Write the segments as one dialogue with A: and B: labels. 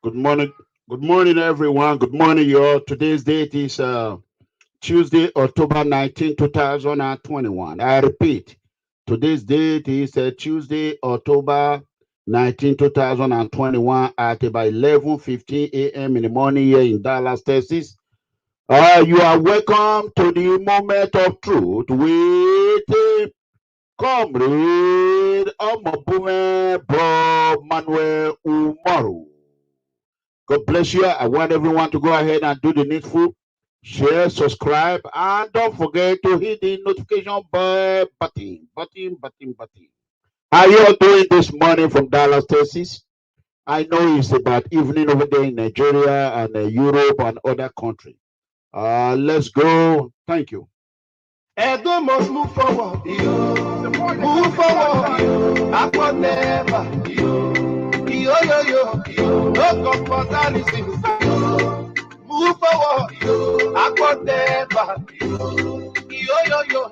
A: Good morning. Good morning, everyone. Good morning, y'all. Today's date is Tuesday, October 19, 2021. I repeat, today's date is Tuesday, October 19, 2021 at about 11:15 a.m. in the morning here in Dallas, Texas. You are welcome to the moment of truth with Comrade Bob-Manuel Umoru. God bless you. I want everyone to go ahead and do the needful. Share, subscribe, and don't forget to hit the notification bell button. How you all doing this morning from Dallas, Texas? I know it's about evening over there in Nigeria and Europe and other countries. Let's go. Thank you.
B: Edo must move forward. Move forward. Backward never. Yo, yo, yo. No comfortability. Move forward. Backward never. Yo, yo, yo.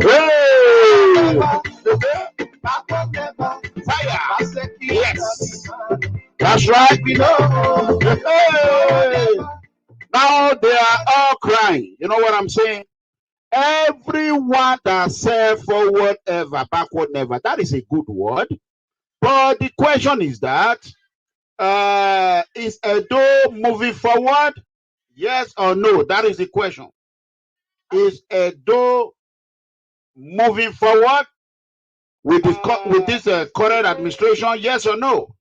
A: Hey!
B: Backward never.
A: Fire! Yes! That's right.
B: We know.
A: Hey! Now they are all crying. You know what I'm saying? Everyone that said forward ever, backward never. That is a good word. But the question is that is Edo moving forward? Yes or no? That is the question. Is Edo moving forward with this current administration? Yes or no?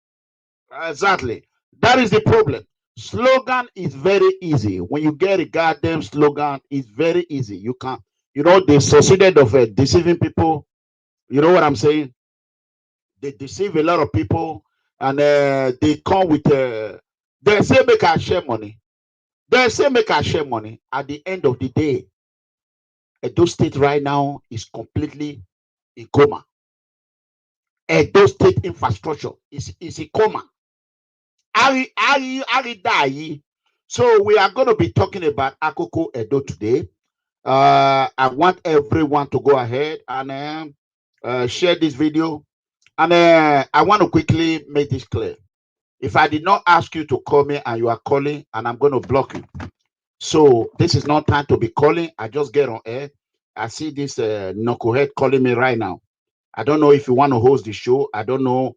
A: Exactly. That is the problem. Slogan is very easy. When you get a goddamn slogan, it's very easy. You can, they succeeded of deceiving people. You know what I'm saying? They deceive a lot of people, and they come with they say make I share money. They say make I share money. At the end of the day, Edo State right now is completely in coma. Edo State infrastructure is in coma. So we are going to be talking about Akoko Edo today. I want everyone to go ahead and share this video. And I want to quickly make this clear. If I did not ask you to call me and you are calling, and I'm going to block you. So this is not time to be calling. I just get on air. I see this knucklehead calling me right now. I don't know if you want to host the show. I don't know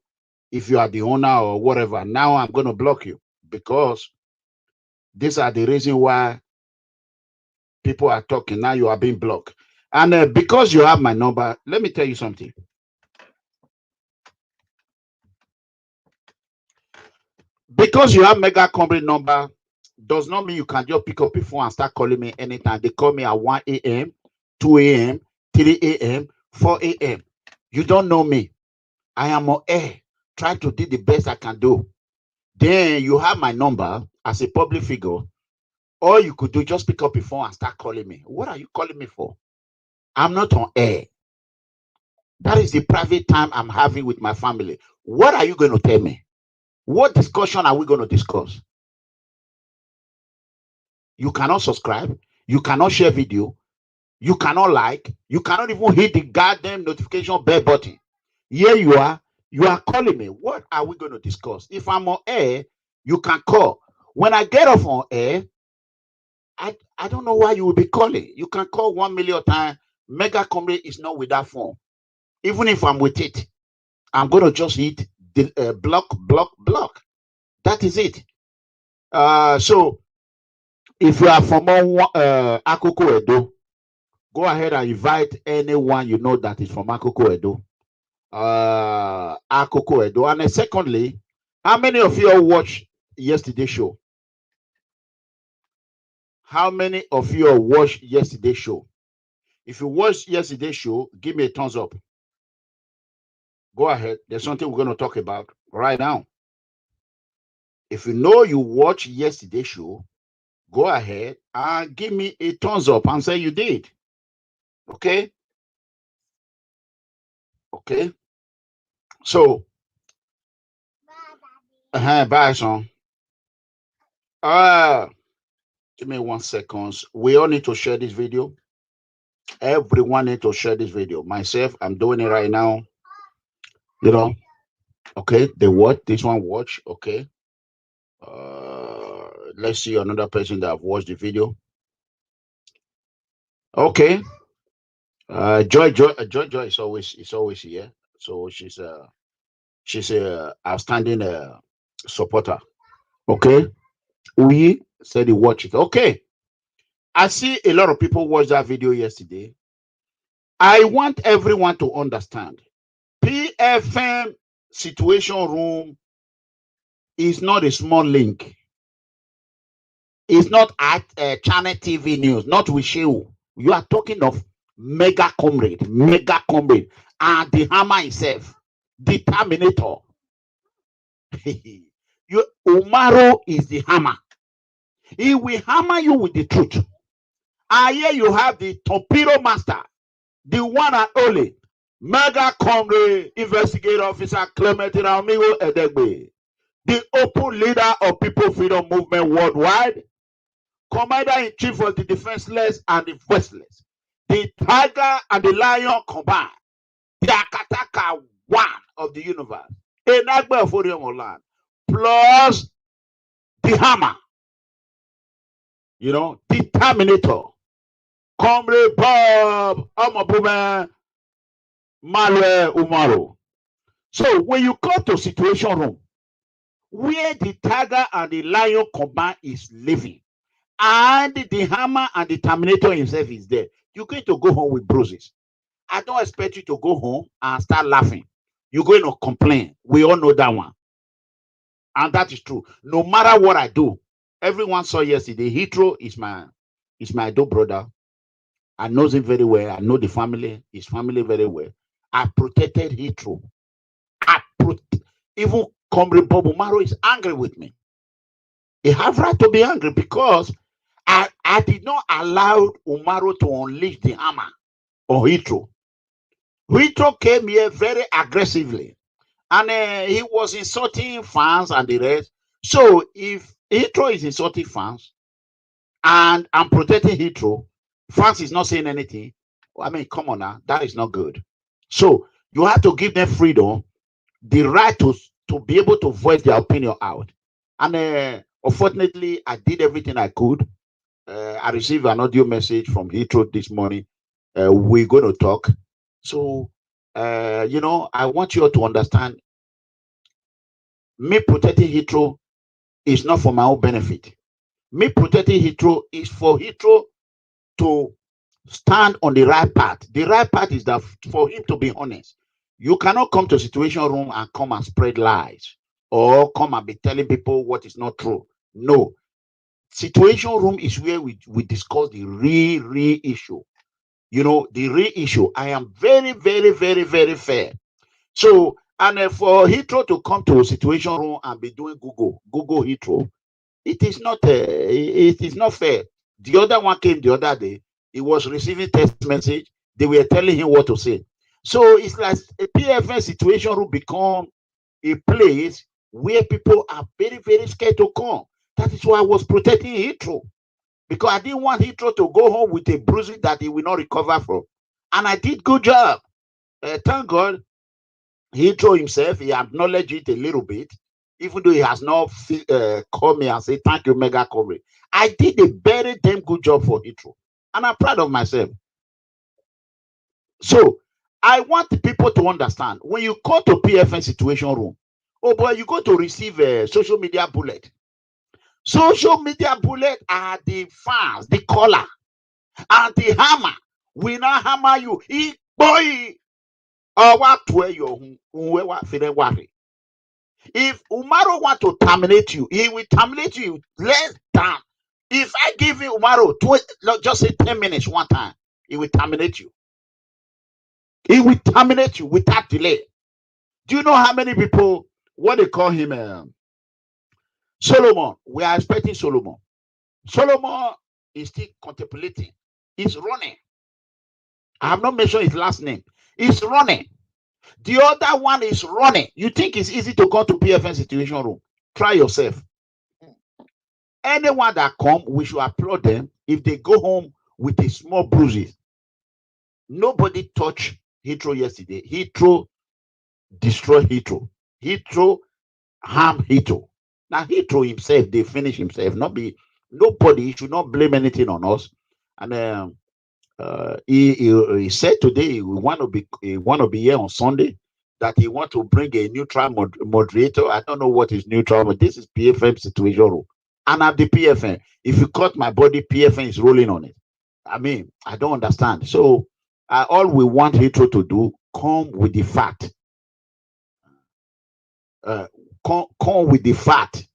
A: if you are the owner or whatever. Now I'm going to block you because these are the reason why people are talking. Now you are being blocked. And because you have my number, let me tell you something. Because you have MEGACOMRADE number does not mean you can just pick up your phone and start calling me anytime. They call me at 1 a.m., 2 a.m., 3 a.m., 4 a.m. You don't know me. I am on air. Try to do the best I can do. Then you have my number as a public figure. All you could do, just pick up your phone and start calling me. What are you calling me for? I'm not on air. That is the private time I'm having with my family. What are you going to tell me? What discussion are we going to discuss? You cannot subscribe. You cannot share video. You cannot like. You cannot even hit the goddamn notification bell button. Here you are. You are calling me. What are we going to discuss? If I'm on air, you can call. When I get off on air, I don't know why you will be calling. You can call 1 million times. MEGACOMRADE is not with that phone. Even if I'm with it, I'm going to just hit the block. That is it. So if you are from Akoko Edo, go ahead and invite anyone you know that is from Akoko Edo. Akoko Edo. And secondly, how many of you watched yesterday's show? How many of you watched yesterday's show? If you watched yesterday's show, give me a thumbs up. Go ahead. There's something we're going to talk about right now. If you know you watched yesterday's show, go ahead and give me a thumbs up and say you did. Okay? Okay? So, bye, son. Give me 1 second. We all need to share this video. Everyone need to share this video. Myself, I'm doing it right now. You know, okay? They watch. This one watch. Okay? Let's see another person that have watched the video. Okay. Joy is always here. So she's a outstanding supporter. Okay. We said he watch it. Okay. I see a lot of people watch that video yesterday. I want everyone to understand. PFM Situation Room is not a small link. It's not at Channel TV News, not with you. You are talking of MEGACOMRADE, and the hammer itself, the Terminator. Umoru is the hammer. He will hammer you with the truth. And here you have the torpedo master, the one and only MEGACOMRADE Investigator Officer ERANOMIGHO EDEGBE, the open leader of People Freedom Movement worldwide, Commander-in-Chief of the defenseless and the voiceless, the tiger and the lion combined, the Akataka one of the universe, EDEGBE of Orion, plus the hammer, the Terminator, Comrade Bob-Manuel Umoru. So when you come to Situation Room, where the tiger and the lion combined is living, and the hammer and the Terminator himself is there, you're going to go home with bruises. I don't expect you to go home and start laughing. You're going to complain. We all know that one. And that is true. No matter what I do, everyone saw yesterday, Hitro is my adult brother. I know him very well. I know the family, his family very well. I protected Hitro. Even Comrade Bob-Manuel is angry with me. He have right to be angry because I did not allow Umoru to unleash the hammer on Hitro. Hitro came here very aggressively, and he was insulting fans and the rest. So if Hitro is insulting fans and I'm protecting Hitro, fans is not saying anything. I mean, come on now, that is not good. So you have to give them freedom, the right to be able to voice their opinion out. And unfortunately, I did everything I could. I received an audio message from Hitro this morning. We're going to talk. So, I want you all to understand, me protecting Hitro is not for my own benefit. Me protecting Hitro is for Hitro to stand on the right path. The right path is that for him to be honest. You cannot come to Situation Room and come and spread lies or come and be telling people what is not true. No. Situation Room is where we discuss the real issue. The real issue. I am very, very, very, very fair. So, and for Hitro to come to a Situation Room and be doing Google Hitro, it is not fair. The other one came the other day. He was receiving text message. They were telling him what to say. So it's like a PFN Situation Room become a place where people are very, very scared to come. That is why I was protecting Hitro, because I didn't want Hitro to go home with a bruising that he will not recover from. And I did good job. Thank God, Hitro himself, he acknowledged it a little bit, even though he has not called me and said, thank you, MEGACOMRADE. I did a very damn good job for Hitro. And I'm proud of myself. So, I want the people to understand, when you come to PFN Situation Room, oh boy, you go to receive a social media bullet. Social media bullet are the fans, the caller, and the hammer. We now hammer you. Boy, what were you? If Umoru want to terminate you, he will terminate you less than. If I give you Umoru just say 10 minutes one time, he will terminate you. He will terminate you without delay. Do you know how many people, what they call him, Solomon? We are expecting Solomon. Solomon is still contemplating. He's running. I have not mentioned his last name. He's running. The other one is running. You think it's easy to go to PFN Situation Room? Try yourself. Anyone that come, we should applaud them if they go home with a small bruises. Nobody touched Hitro yesterday. Hitro destroyed Hitro. Hitro harmed Hitro. Now he threw himself, they finish himself. Not be nobody should not blame anything on us. And he said today he want to be here on Sunday, that he want to bring a neutral moderator. I don't know what is neutral, but this is PFM situation. And I'm the PFM. If you cut my body, PFM is rolling on it. I mean, I don't understand. So all we want Hitro to do, come with the fact. Come with the fact.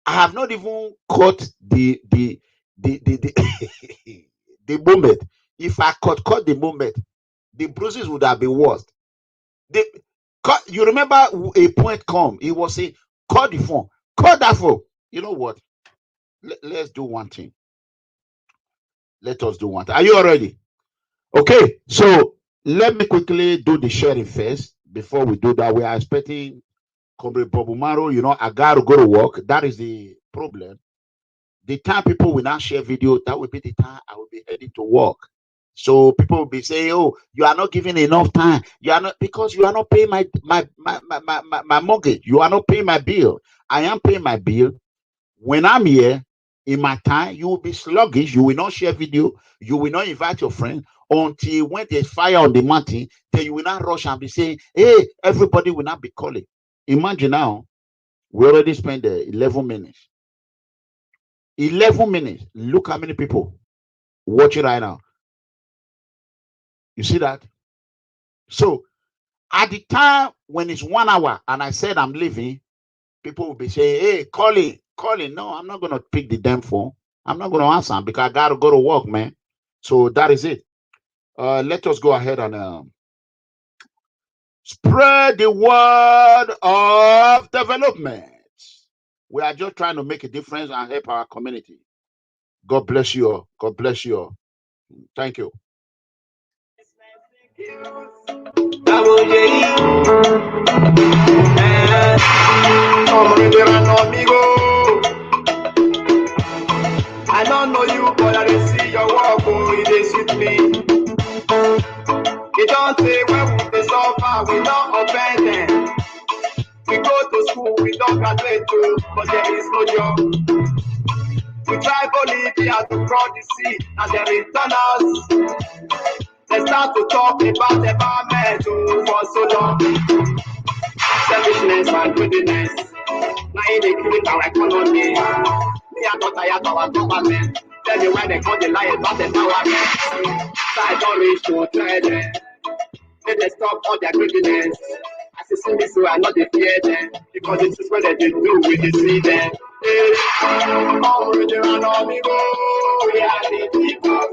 A: I have not even caught the the moment. If I caught the moment, the bruises would have been worse. You remember a point come, he was saying, call the phone, call that phone. You know what? Let's do one thing. Let us do one thing. Are you all ready? Okay, so let me quickly do the sharing first. Before we do that, we are expecting Comrade Bob-Manuel. You know, I got to go to work. That is the problem. The time people will not share video, that will be the time I will be heading to work. So people will be saying, "Oh, you are not giving enough time. You are not, because you are not paying my mortgage. You are not paying my bill. I am paying my bill. When I'm here in my time, you will be sluggish. You will not share video. You will not invite your friend until when there's fire on the mountain. Then you will not rush and be saying, hey, everybody will not be calling." Imagine now, we already spent 11 minutes. 11 minutes. Look how many people watching right now. You see that? So at the time when it's 1 hour and I said I'm leaving, people will be saying, hey, calling. No, I'm not going to pick the damn phone. I'm not going to answer because I got to go to work, man. So that is it. Let us go ahead and spread the word of development. We are just trying to make a difference and help our community. God bless you all. God bless you all. Thank you.
B: I don't know you, but I didn't see your walk, oh, it is with me. You don't say when we suffer, we don't offend them. We go to school, we don't graduate too, but there is no job. We try Bolivia to cross the sea, and there is tunnels. They start to talk about environment for so long. Selfishness and greediness. Now they create our economy. Me, I don't tire of our government. Tell me why they call the lie about the empowerment. So I don't reach to try them. Then they stop all their greediness. As you see me, so I know they fear them. Because this is what they do, we see them. Hey, Comrade ERANOMIGHO, we are the people,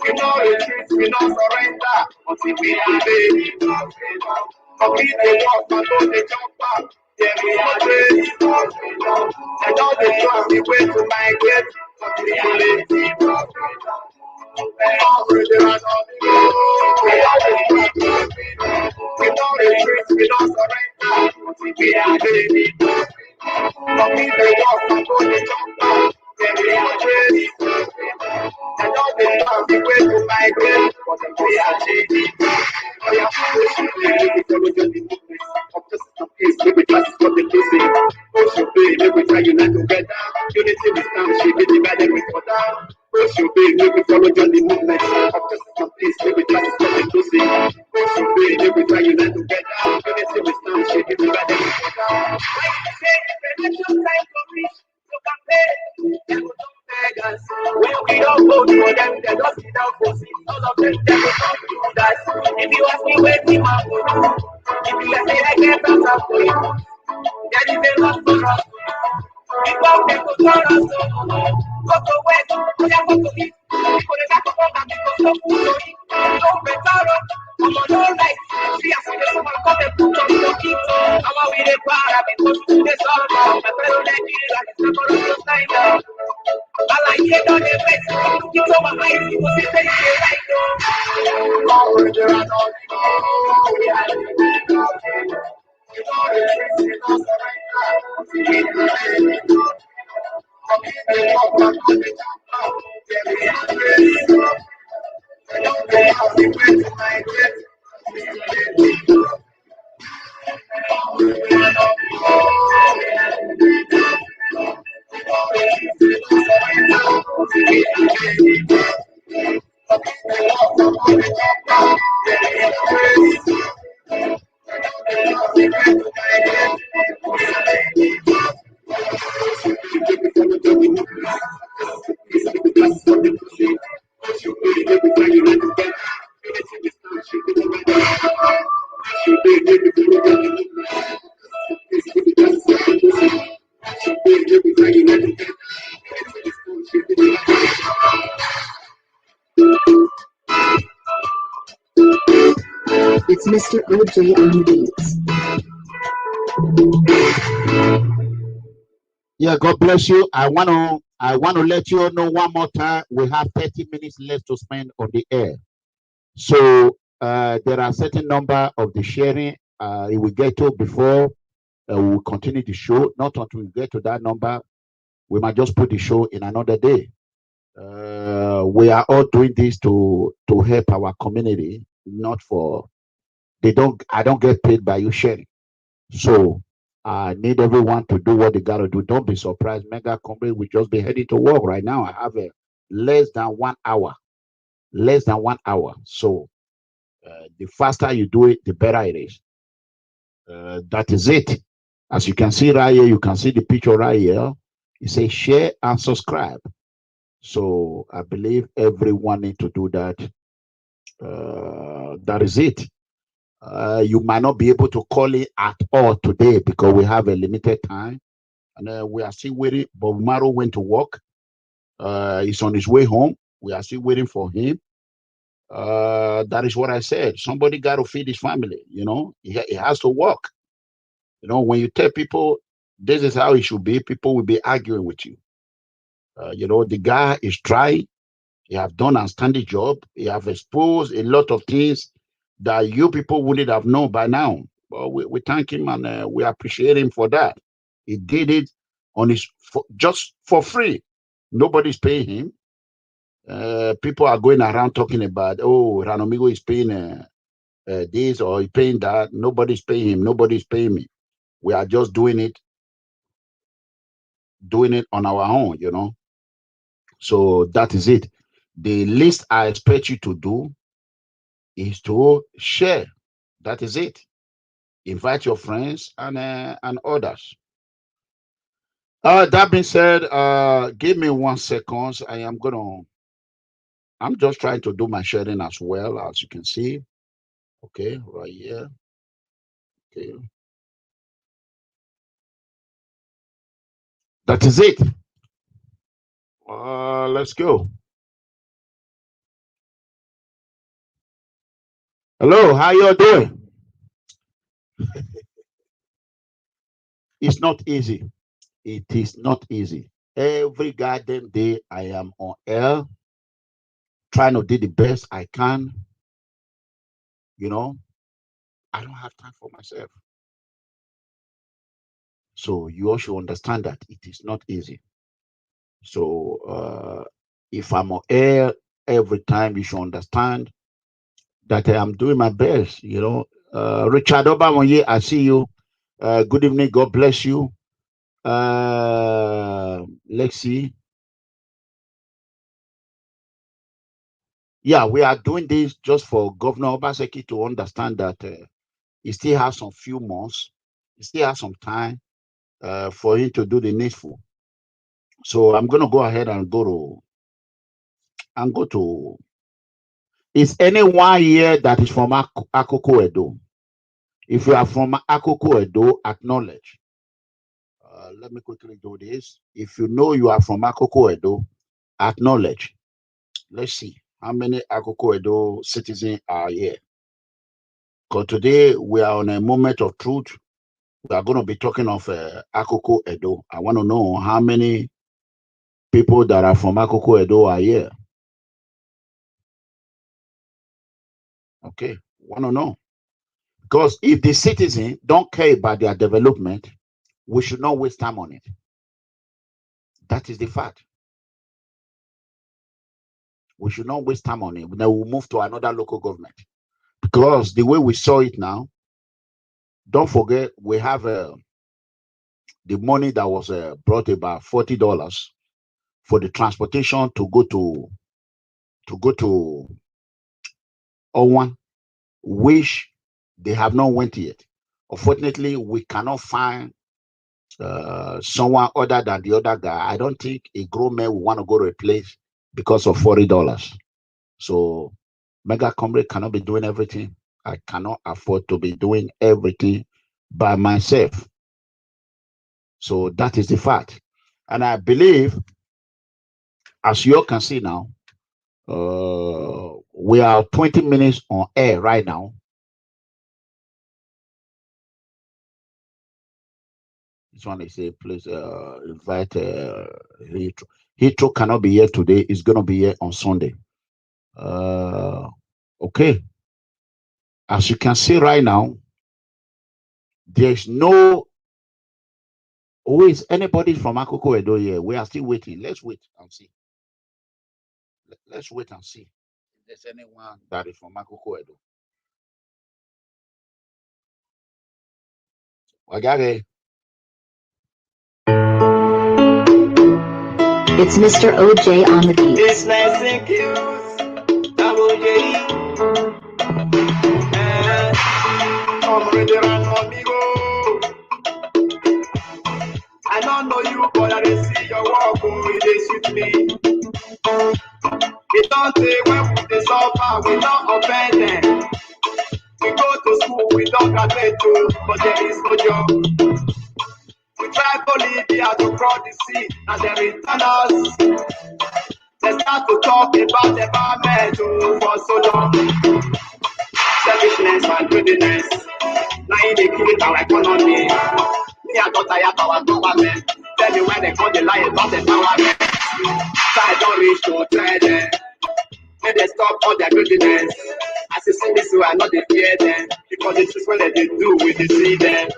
B: we know retreat, we know surrender, until we are the people. Complete the work, but don't they jump back. Yeah, we are the and all the trust the way to migrate, until we are the people. Comrade ERANOMIGHO, we are the people. We know retreat, we know surrender, until we are the people. Complete the work, but don't they jump back. Yeah, we are the and all the trust the way to migrate, until we are the people. Oh, yeah, we follow the movement of justice and peace. Maybe justice for the losing. Oh, should be, maybe try unite together. Unity we stand, should be divided with order. Oh, should be, maybe follow the movement of justice and peace. Maybe justice for the losing. Oh, should be, maybe try unite together. Unity we stand, should be divided with order. Why you say election time for me to campaign? They will don't beg us. When we don't vote for them, they don't sit down for us. All of them, they will not do that. If you ask me where the man will do, if you say I can't answer for you, there is a lot for us. People can go to us, go to west, go to east. People they got to come and people stop to eat. Don't be sorrow, I'm on all right. See us in the summer, come and put on your feet. I'm a with a bar, because we do the summer. My fellow Nigeria is not going to stand up. I like it on the face, you know my eyes, you will see the right now. Comrade ERANOMIGHO, we are the people. You know the truth, you know surrender. We are the people. Complete the work, and all the jump. Yeah, we are the people. I don't care how we went to migrate. We are the people. Comrade ERANOMIGHO, we are the people. It's Mr. OJ on the beats.
A: Yeah, God bless you. I want to let you all know one more time. We have 30 minutes left to spend on the air. So there are certain number of the sharing it will get to before we will continue the show. Not until we get to that number, we might just put the show in another day. We are all doing this to help our community, not for I don't get paid by you sharing. So I need everyone to do what they gotta do. Don't be surprised. MEGACOMRADE will just be heading to work right now. I have a less than 1 hour. Less than 1 hour. So the faster you do it, the better it is. That is it. As you can see right here, you can see the picture right here. It says share and subscribe. So I believe everyone need to do that. That is it. You might not be able to call it at all today because we have a limited time, and we are still waiting. Bob-Manuel went to work. He's on his way home. We are still waiting for him. That is what I said. Somebody got to feed his family. You know, he has to work. You know, when you tell people this is how it should be, people will be arguing with you. You know, the guy is trying. He have done a standing job. He have exposed a lot of things that you people wouldn't have known by now. But we thank him and we appreciate him for that. He did it on his just for free. Nobody's paying him. People are going around talking about, oh, ERANOMIGHO is paying this or he's paying that. Nobody's paying him. Nobody's paying me. We are just doing it on our own, you know. So that is it. The least I expect you to do is to share. That is it. Invite your friends and others. That being said, give me 1 second. I'm just trying to do my sharing as well, as you can see. Okay, right here. Okay. That is it. Let's go. Hello, how you doing? It's not easy. It is not easy. Every goddamn day I am on air, trying to do the best I can. You know, I don't have time for myself. So you all should understand that it is not easy. So if I'm on air every time, you should understand that I am doing my best. You know, Richard Obama, I see you. Good evening. God bless you. Let's see. Yeah, we are doing this just for Governor Obaseki to understand that he still has some few months. He still has some time for him to do the needful. So I'm going to go ahead and go to. Is anyone here that is from Akoko Edo? If you are from Akoko Edo, acknowledge. Let me quickly do this. If you know you are from Akoko Edo, acknowledge. Let's see how many Akoko Edo citizens are here. Because today we are on a moment of truth. We are going to be talking of Akoko Edo. I want to know how many people that are from Akoko Edo are here. Okay, want to know. Because if the citizens don't care about their development, we should not waste time on it. That is the fact. We should not waste time on it. Then we'll move to another local government. Because the way we saw it now, don't forget, we have the money that was brought about $40 for the transportation to go to Owan, which they have not went yet. Unfortunately, we cannot find someone other than the other guy. I don't think a grown man will want to go to a place because of $40. So MEGACOMRADE cannot be doing everything. I cannot afford to be doing everything by myself. So that is the fact. And I believe, as you all can see now, we are 20 minutes on air right now. This one is a please invite Hitro. Hitro cannot be here today. It's going to be here on Sunday. Okay. As you can see right now, there's no. Who is anybody from Akoko Edo here? We are still waiting. Let's wait and see. Let's wait and see if there's anyone that is from Akoko Edo. Wagare.
C: It's Mr. OJ on the beat.
B: It's nice and cute. OJ. Comrade ERANOMIGHO. I don't know you, but I didn't see your walk. Oh, it suit me. We don't say when we dey suffer, we don't offend them. We go to school, we don't graduate too, but there is no job. We try to Libya to cross the sea, and they return us. They start to talk about the environment for so long. Selfishness and greediness, now they kill our economy. Me, I don't tire our government. Tell me why they call the lie about the empowerment. So I don't reach to tell them. May they stop all their greediness. As you see this way, I know they fear them. Because the truth what they do, we deceive them.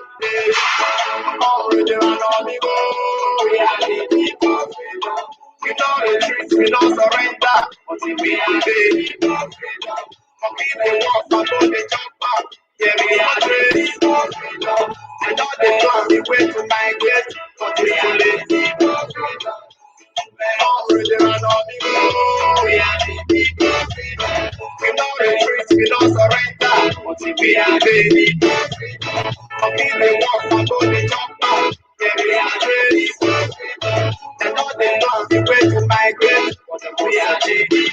B: Comrade ERANOMIGHO, we are the people. We don't retreat, we don't surrender until we are the people. Forgive the work, but don't they jump out. Yeah, we are ready. And all they come, we wait to migrate. But it's too late. Comrade ERANOMIGHO, we are the people. We don't retreat, we don't surrender until we are ready. Forgive the work, but don't they jump out. Yeah, we are ready. And all they come, we wait to migrate. But we are ready.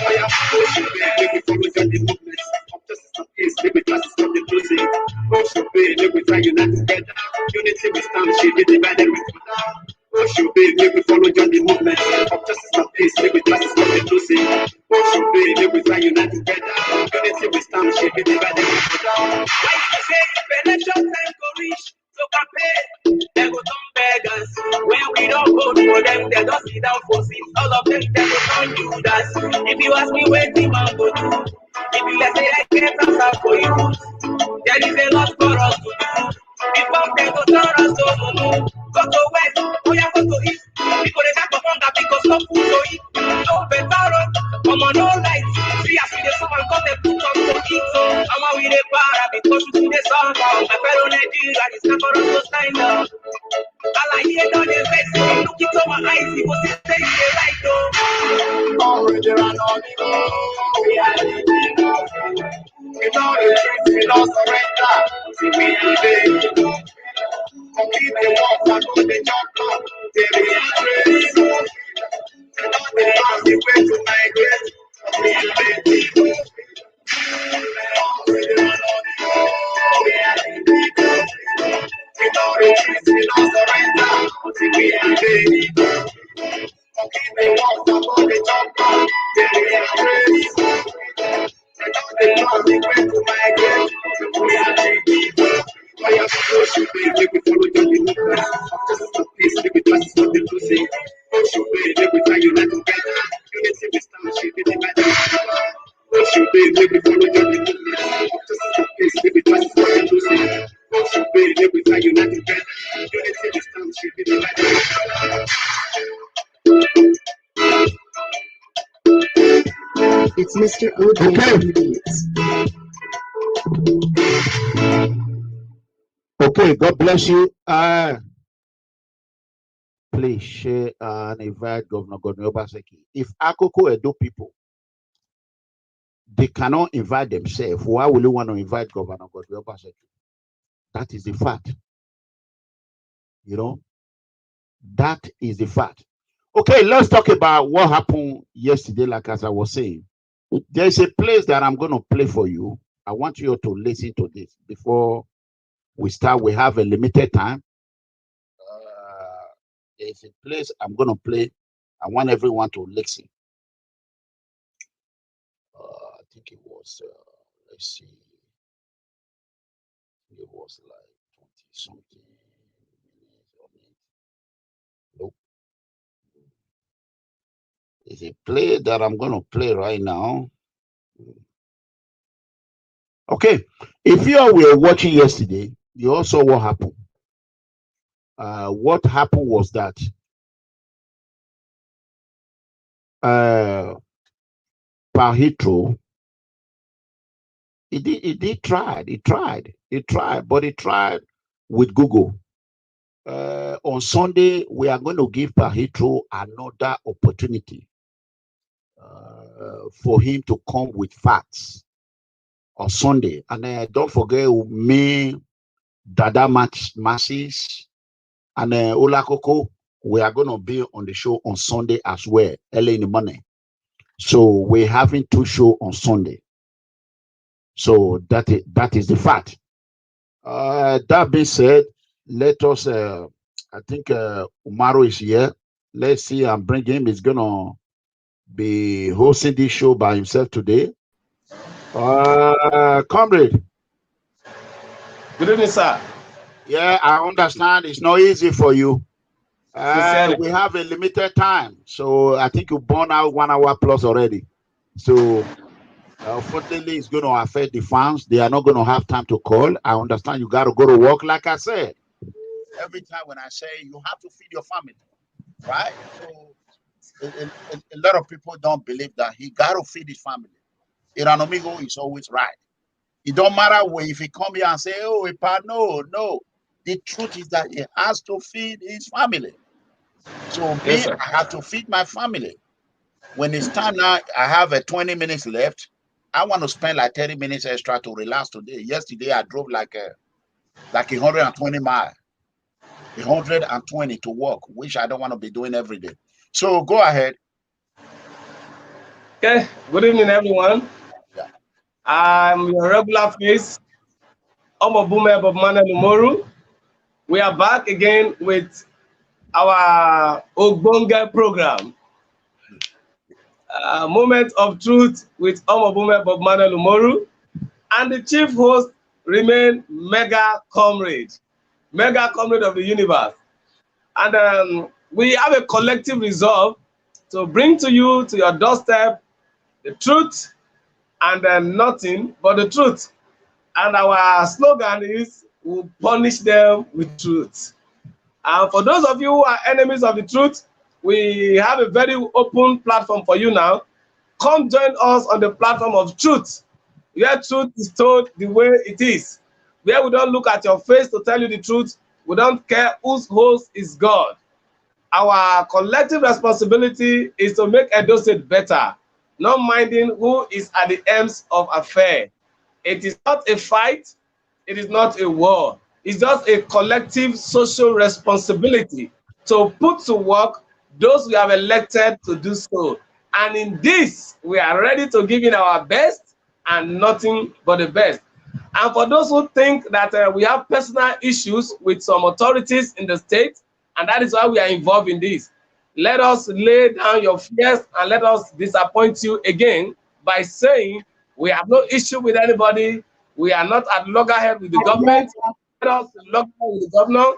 B: I am pushing back, make we follow the movement of justice and peace, make we justice from the closing. Push your way, make we try unite together. Unity we stand, should be divided we fall down. Push your way, make we follow the movement of justice and peace, make we justice from the closing. Push your way, make we try unite together. Unity we stand, should be divided we fall down. Why you say if election time go reach? So campaign, they go turn beggars. When we don't vote for them, they don't sit down for seats. All of them, they go turn Judas. If you ask me where the man go do, if you let's say I can't answer for you, there is a lot for us to do. Before they go turn us to Mumu, go to west, go to east. Because they have to hunger because no food to eat. No better road, come on, no lights. See as we the summer, because they put us to eat. So I'm out with a para because we do the song. My fellow Nigeria is not for us to stand up. All I hear down the face, look into my eyes, people say they right though. Comrade ERANOMIGHO, we are the people. We don't retreat, we don't surrender. See we are the complete the walk, and go the jump up. There we are ready. And all the land we wait to migrate. We are the Comrade ERANOMIGHO, we are the people. We don't retreat, we don't surrender until we are ready. Forgive the walk, and go the jump up. There we are ready. And all the land we wait to migrate. We are ready. I am supposed to be, make we follow the movement of justice and peace, make we justice for the losing. Push your way, make we try unite together. Unity we stand, should be divided. Push your way, make we follow the movement of justice and peace, make we justice for the losing. Push your way, make we try unite together. Unity we stand, should be divided.
C: It's Mr. OJ on the beats.
A: Okay, God bless you. please share and invite Governor Godwin Obaseki. If Akoko Edo people, they cannot invite themselves, why will you want to invite Governor Godwin Obaseki? That is the fact. You know, that is the fact. Okay, let's talk about what happened yesterday. Like as I was saying, there's a place that I'm going to play for you. I want you to listen to this before we start. We have a limited time. There's a place I'm going to play. I want everyone to listen. I think it was, let's see, it was like 20 something minutes. Nope. It's a play that I'm going to play right now. Okay, if you all were watching yesterday, you all saw what happened. What happened was that Pahitro, he tried, but he tried with Google. On Sunday, we are going to give Pahitro another opportunity for him to come with facts on Sunday. And don't forget me, Dada Masses, and Olakoko. We are going to be on the show on Sunday as well, early in the morning. So we're having 2 shows on Sunday. So that is the fact. That being said, let us, I think Umoru is here. Let's see and bring him. He's going to be hosting this show by himself today. Comrade.
D: Good evening, sir.
A: Yeah, I understand it's not easy for you. We have a limited time, so I think you burn out 1 hour plus already. So unfortunately, it's going to affect the fans. They are not going to have time to call. I understand you got to go to work. Like I said, every time when I say you have to feed your family, right? So a lot of people don't believe that he got to feed his family. ERANOMIGHO is always right. It don't matter if he come here and say, oh, no. The truth is that he has to feed his family. So me, I have to feed my family. When it's time now, I have 20 minutes left. I want to spend like 30 minutes extra to relax today. Yesterday, I drove like 120 miles. 120 to work, which I don't want to be doing every day. So go ahead.
D: Okay, good evening, everyone.
A: Yeah.
D: I'm your regular face, Comrade Bob-Manuel Umoru. We are back again with our Ogbonge program, Moment of Truth with Comrade Bob-Manuel Umoru, and the chief host remain MEGACOMRADE of the universe. And we have a collective resolve to bring to you, to your doorstep, the truth and nothing but the truth. And our slogan is, we'll punish them with truth. And for those of you who are enemies of the truth, we have a very open platform for you now. Come join us on the platform of truth, where truth is told the way it is, where we don't look at your face to tell you the truth. We don't care whose host is God. Our collective responsibility is to make Edo State better, not minding who is at the ends of affair. It is not a fight. It is not a war. It's just a collective social responsibility to put to work those we have elected to do so. And in this, we are ready to give in our best and nothing but the best. And for those who think that we have personal issues with some authorities in the state, and that is why we are involved in this, let us lay down your fears and let us disappoint you again by saying we have no issue with anybody. We are not at loggerhead with the government. Let us loggerhead with the governor.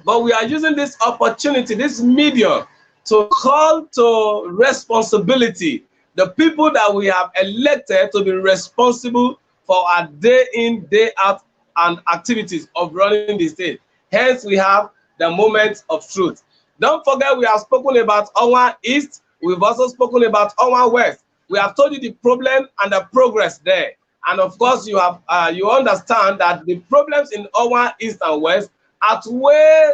D: But we are using this opportunity, this medium, to call to responsibility the people that we have elected to be responsible for our day in, day out and activities of running the state. Hence, we have the moment of truth. Don't forget, we have spoken about Onwa East. We've also spoken about Onwa West. We have told you the problem and the progress there. And of course, you have you understand that the problems in Onwa East and West outweigh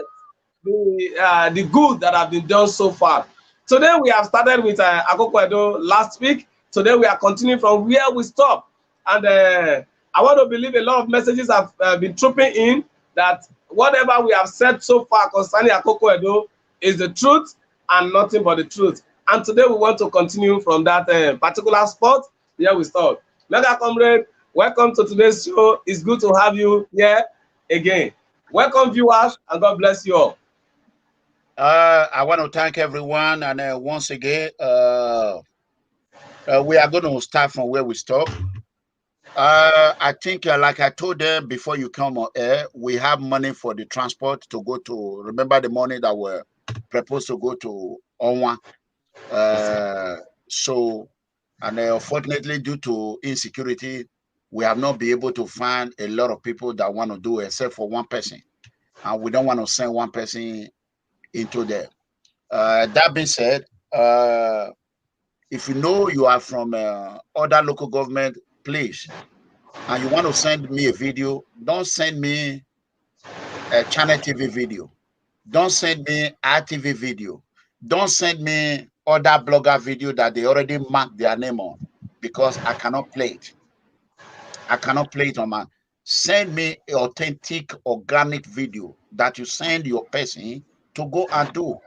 D: the good that have been done so far. Today we have started with Akoko Edo last week. Today we are continuing from where we stopped. And I want to believe a lot of messages have been trooping in that whatever we have said so far concerning Akoko Edo is the truth and nothing but the truth. And today we want to continue from that particular spot where we stopped. Mega Comrade, welcome to today's show. It's good to have you here again. Welcome, viewers, and God bless you all.
A: I want to thank everyone, and once again, we are going to start from where we stopped. I think, like I told them before you come on air, we have money for the transport to go to. Remember the money that were proposed to go to Onwa. So, and unfortunately, due to insecurity, we have not been able to find a lot of people that want to do it, except for one person, and we don't want to send one person into there. That being said, if you know you are from other local government, please, and you want to send me a video, don't send me a Channel TV video. Don't send me RTV video. Don't send me other blogger video that they already marked their name on, because I cannot play it. I cannot play it on my. Send me an authentic, organic video that you send your person to go and do.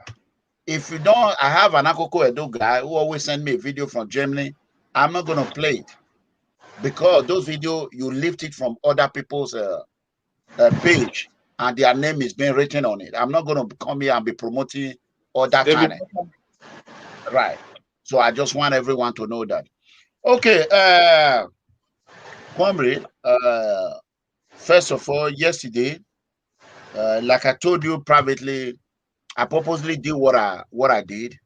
A: If you don't, I have an Akoko Edo guy who always send me a video from Germany. I'm not going to play it, because those videos, you lift it from other people's page and their name is being written on it. I'm not going to come here and be promoting other channel. Right. So I just want everyone to know that. Okay. Comrade, first of all, yesterday, like I told you privately, I purposely did what I did.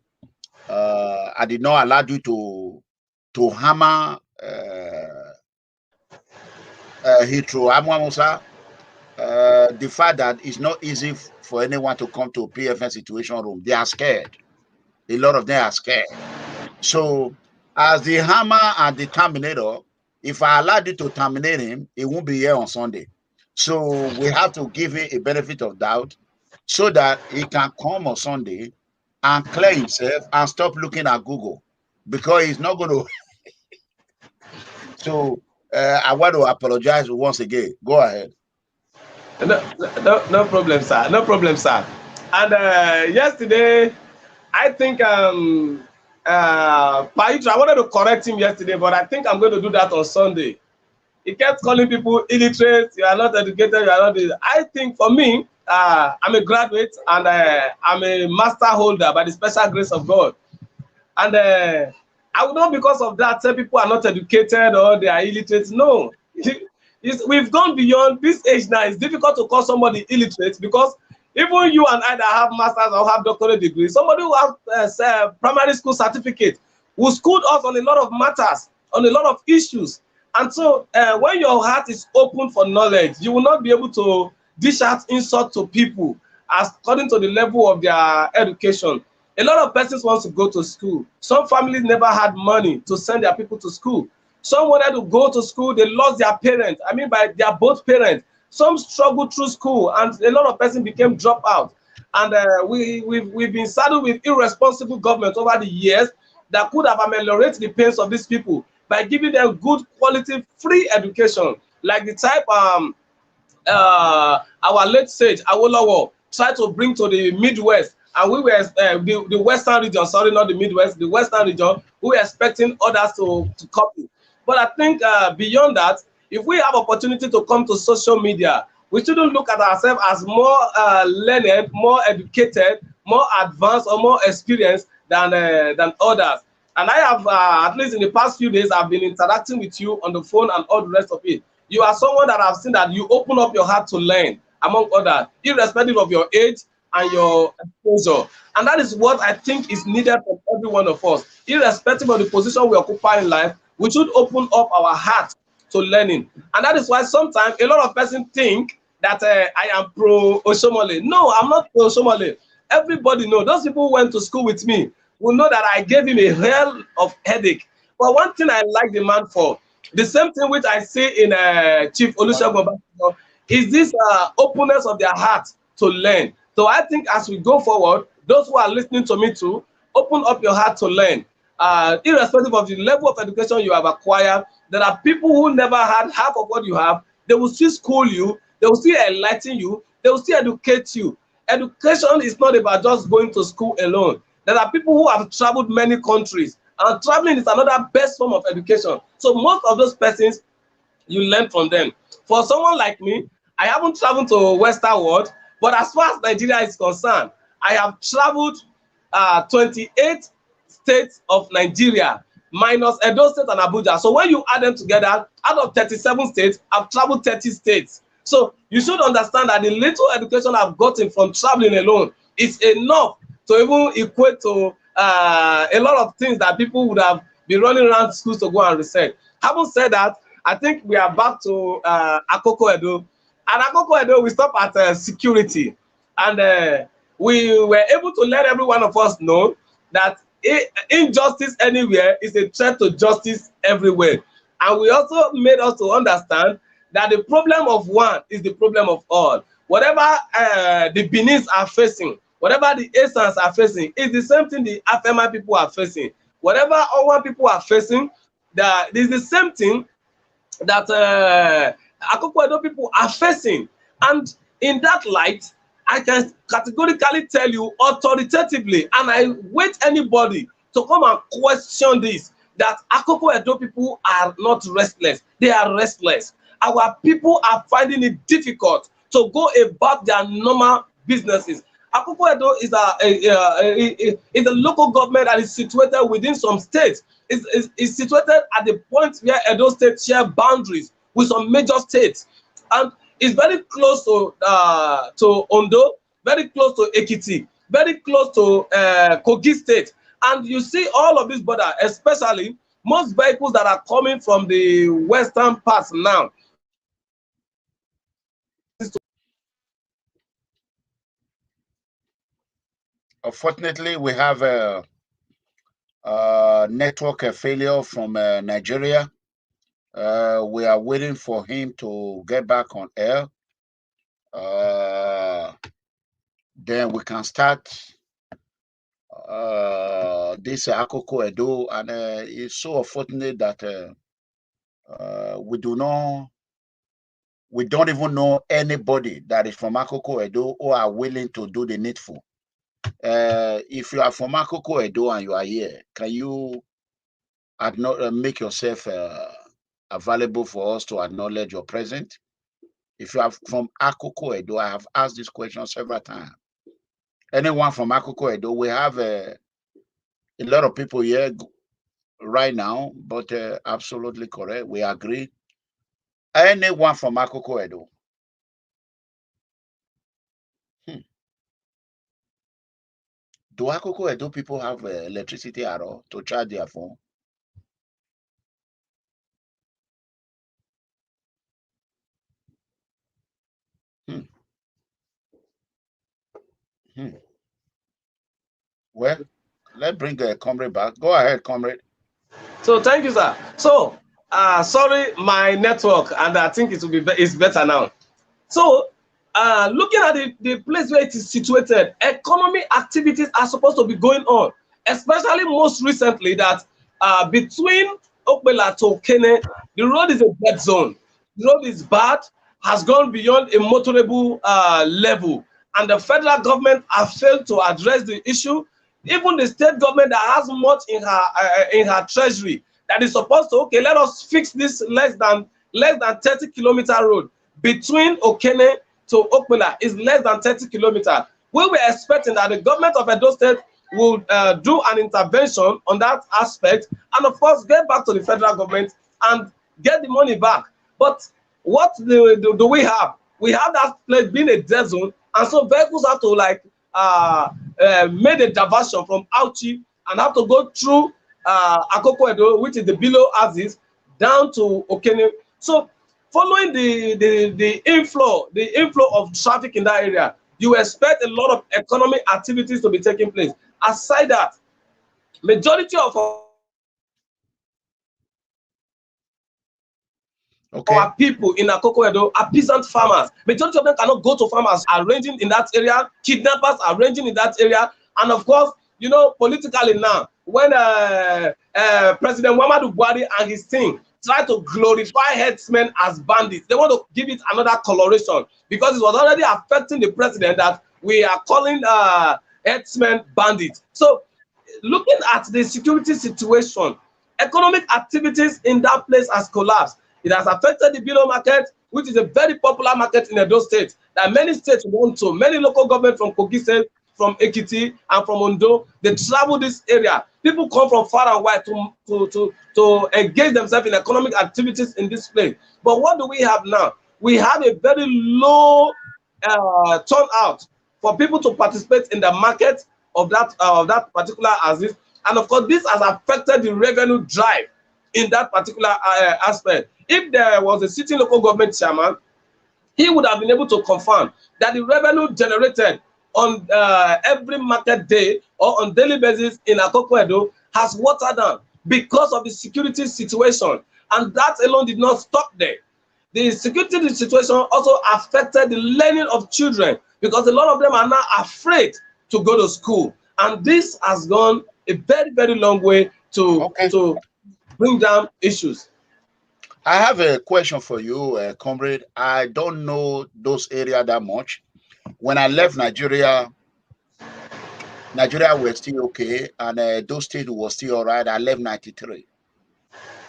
A: I did not allow you to hammer Heathrow Amwamusa. The fact that it's not easy for anyone to come to a PFN situation room. They are scared. A lot of them are scared. So as the hammer and the terminator, if I allowed you to terminate him, he won't be here on Sunday. So we have to give him a benefit of doubt so that he can come on Sunday and clear himself and stop looking at Google, because he's not going to. So I want to apologize once again. Go ahead.
D: No problem, sir. No problem, sir. And yesterday, I think Paitra, I wanted to correct him yesterday, but I think I'm going to do that on Sunday. He kept calling people illiterate, you are not educated, you are not. I think for me, I'm a graduate and I'm a master holder by the special grace of God. And I would not, because of that, say people are not educated or they are illiterate. No. We've gone beyond this age now. It's difficult to call somebody illiterate, because even you and I that have masters or have doctorate degrees, somebody who has primary school certificate will school us on a lot of matters, on a lot of issues. And so when your heart is open for knowledge, you will not be able to dish out insult to people according to the level of their education. A lot of persons want to go to school. Some families never had money to send their people to school. Some wanted to go to school, they lost their parents. I mean, by their both parents. Some struggled through school, and a lot of persons became dropout. And we've been saddled with irresponsible government over the years that could have ameliorated the pains of these people by giving them good quality free education, like the type our late sage Awolowo tried to bring to the Midwest. And we were the Western region, sorry, not the Midwest, the Western region, we were expecting others to copy. But I think beyond that, if we have opportunity to come to social media, we shouldn't look at ourselves as more learned, more educated, more advanced, or more experienced than others. And I have, at least in the past few days, I've been interacting with you on the phone and all the rest of it. You are someone that I've seen that you open up your heart to learn, among others, irrespective of your age and your exposure. And that is what I think is needed from every one of us. Irrespective of the position we occupy in life, we should open up our heart to learning. And that is why sometimes a lot of persons think that I am pro-Oshomole. No, I'm not pro-Oshomole. Everybody knows. Those people who went to school with me will know that I gave him a hell of headache. But one thing I like the man for, the same thing which I see in Chief Olusegun Obasanjo, is this openness of their heart to learn. So I think as we go forward, those who are listening to me too, open up your heart to learn. Irrespective of the level of education you have acquired, there are people who never had half of what you have. They will still school you, they will still enlighten you, they will still educate you. Education is not about just going to school alone. There are people who have traveled many countries, and traveling is another best form of education. So most of those persons, you learn from them. For someone like me, I haven't traveled to Western world, but as far as Nigeria is concerned, I have traveled 28 states of Nigeria, minus Edo State and Abuja. So when you add them together, out of 37 states, I've traveled 30 states. So you should understand that the little education I've gotten from traveling alone is enough to even equate to a lot of things that people would have been running around schools to go and research. Having said that, I think we are back to Akoko Edo. And Akoko Edo, we stop at security. And we were able to let every one of us know that injustice anywhere is a threat to justice everywhere. And we also made us to understand that the problem of one is the problem of all. Whatever the Benin's are facing, whatever the Asans are facing, is the same thing the Afema people are facing. Whatever our people are facing, is the same thing that Akoko Edo people are facing. And in that light, I can categorically tell you authoritatively, and I wait anybody to come and question this, that Akoko Edo people are not restless. They are restless. Our people are finding it difficult to go about their normal businesses. Akoko Edo is a local government that is situated within some states. Is situated at the point where Edo State share boundaries with some major states, and it's very close to Ondo, very close to Ekiti, very close to Kogi State. And you see all of these borders, especially most vehicles that are coming from the western parts now.
A: Unfortunately, we have a network failure from Nigeria. We are waiting for him to get back on air. Then we can start this Akoko Edo, and it's so unfortunate that we don't even know anybody that is from Akoko Edo who are willing to do the needful. If you are from Akoko Edo and you are here, can you make yourself available for us to acknowledge your presence? If you are from Akoko Edo, I have asked this question several times. Anyone from Akoko Edo? We have a lot of people here right now, but absolutely correct. We agree. Anyone from Akoko Edo? Do Akoko Edo people have electricity at all to charge their phone? Well, let's bring the comrade back. Go ahead, comrade.
D: So thank you, sir. So sorry, my network, and I think it will be it's better now. So looking at the place where it is situated, economic activities are supposed to be going on, especially most recently that between Okbela to Okene, the road is a dead zone. The road is bad, has gone beyond a motorable level, and the federal government has failed to address the issue. Even the state government that has much in her treasury that is supposed to, okay, let us fix this less than 30-kilometer road between Okene to Okbela is less than 30 kilometers. We were expecting that the government of Edo State will do an intervention on that aspect, and of course get back to the federal government and get the money back. But what do we have? We have that place being a dead zone, and so vehicles have to like made a diversion from Auchi and have to go through Akoko Edo, which is the below axis, down to Okene. So following the inflow of traffic in that area, you expect a lot of economic activities to be taking place. Aside that, majority of
A: Okay.
D: Our people in Akoko Edo are peasant farmers. Majority of them cannot go to farmers, are ranging in that area. Kidnappers are ranging in that area. And of course, you know, politically now, when President Muhammadu Buhari and his team try to glorify herdsmen as bandits, they want to give it another coloration because it was already affecting the president that we are calling herdsmen bandits. So, looking at the security situation, economic activities in that place has collapsed. It has affected the below market, which is a very popular market in Edo State that many states want to. Many local government from Kogi State, from Ekiti, and from Ondo, they travel this area. People come from far and wide to engage themselves in economic activities in this place. But what do we have now? We have a very low turnout for people to participate in the market of that particular axis, and of course this has affected the revenue drive in that particular aspect. If there was a sitting local government chairman, he would have been able to confirm that the revenue generated on every market day or on daily basis in Akoko Edo has watered down because of the security situation, and that alone did not stop there. The security situation also affected the learning of children because a lot of them are now afraid to go to school, and this has gone a very, very long way to bring down issues.
A: I have a question for you, comrade. I don't know those areas that much. When I left Nigeria was still okay, and those states was still all right. I left 93.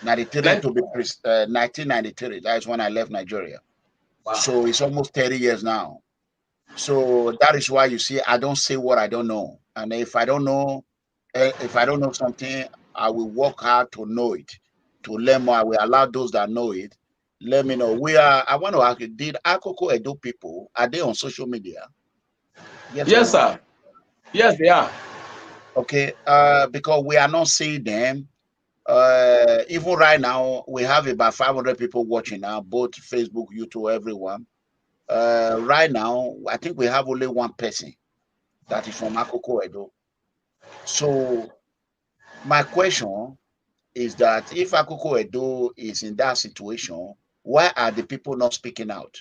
A: 93 to be 1993. That's when I left Nigeria. Wow. So it's almost 30 years now. So that is why you see I don't say what I don't know. And if I don't know something, I will work hard to know it, to learn more. I will allow those that know it. Let me know. I want to ask you, did Akoko Edo people, are they on social media?
D: Yes, sir. Yes, they are.
A: Okay. Because we are not seeing them. Even right now, we have about 500 people watching now, both Facebook, YouTube, everyone. Right now, I think we have only one person that is from Akoko Edo. So my question is that if Akoko Edo is in that situation, why are the people not speaking out?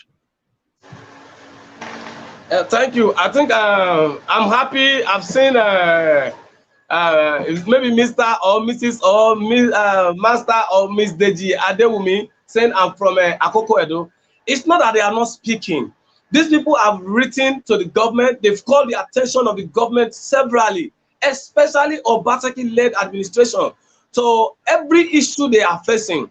D: Thank you. I think I'm happy. I've seen maybe Mr. or Mrs. or Master or Miss Deji Adewumi saying I'm from Akoko Edo. It's not that they are not speaking. These people have written to the government. They've called the attention of the government severally, especially Obaseki-led administration, to every issue they are facing,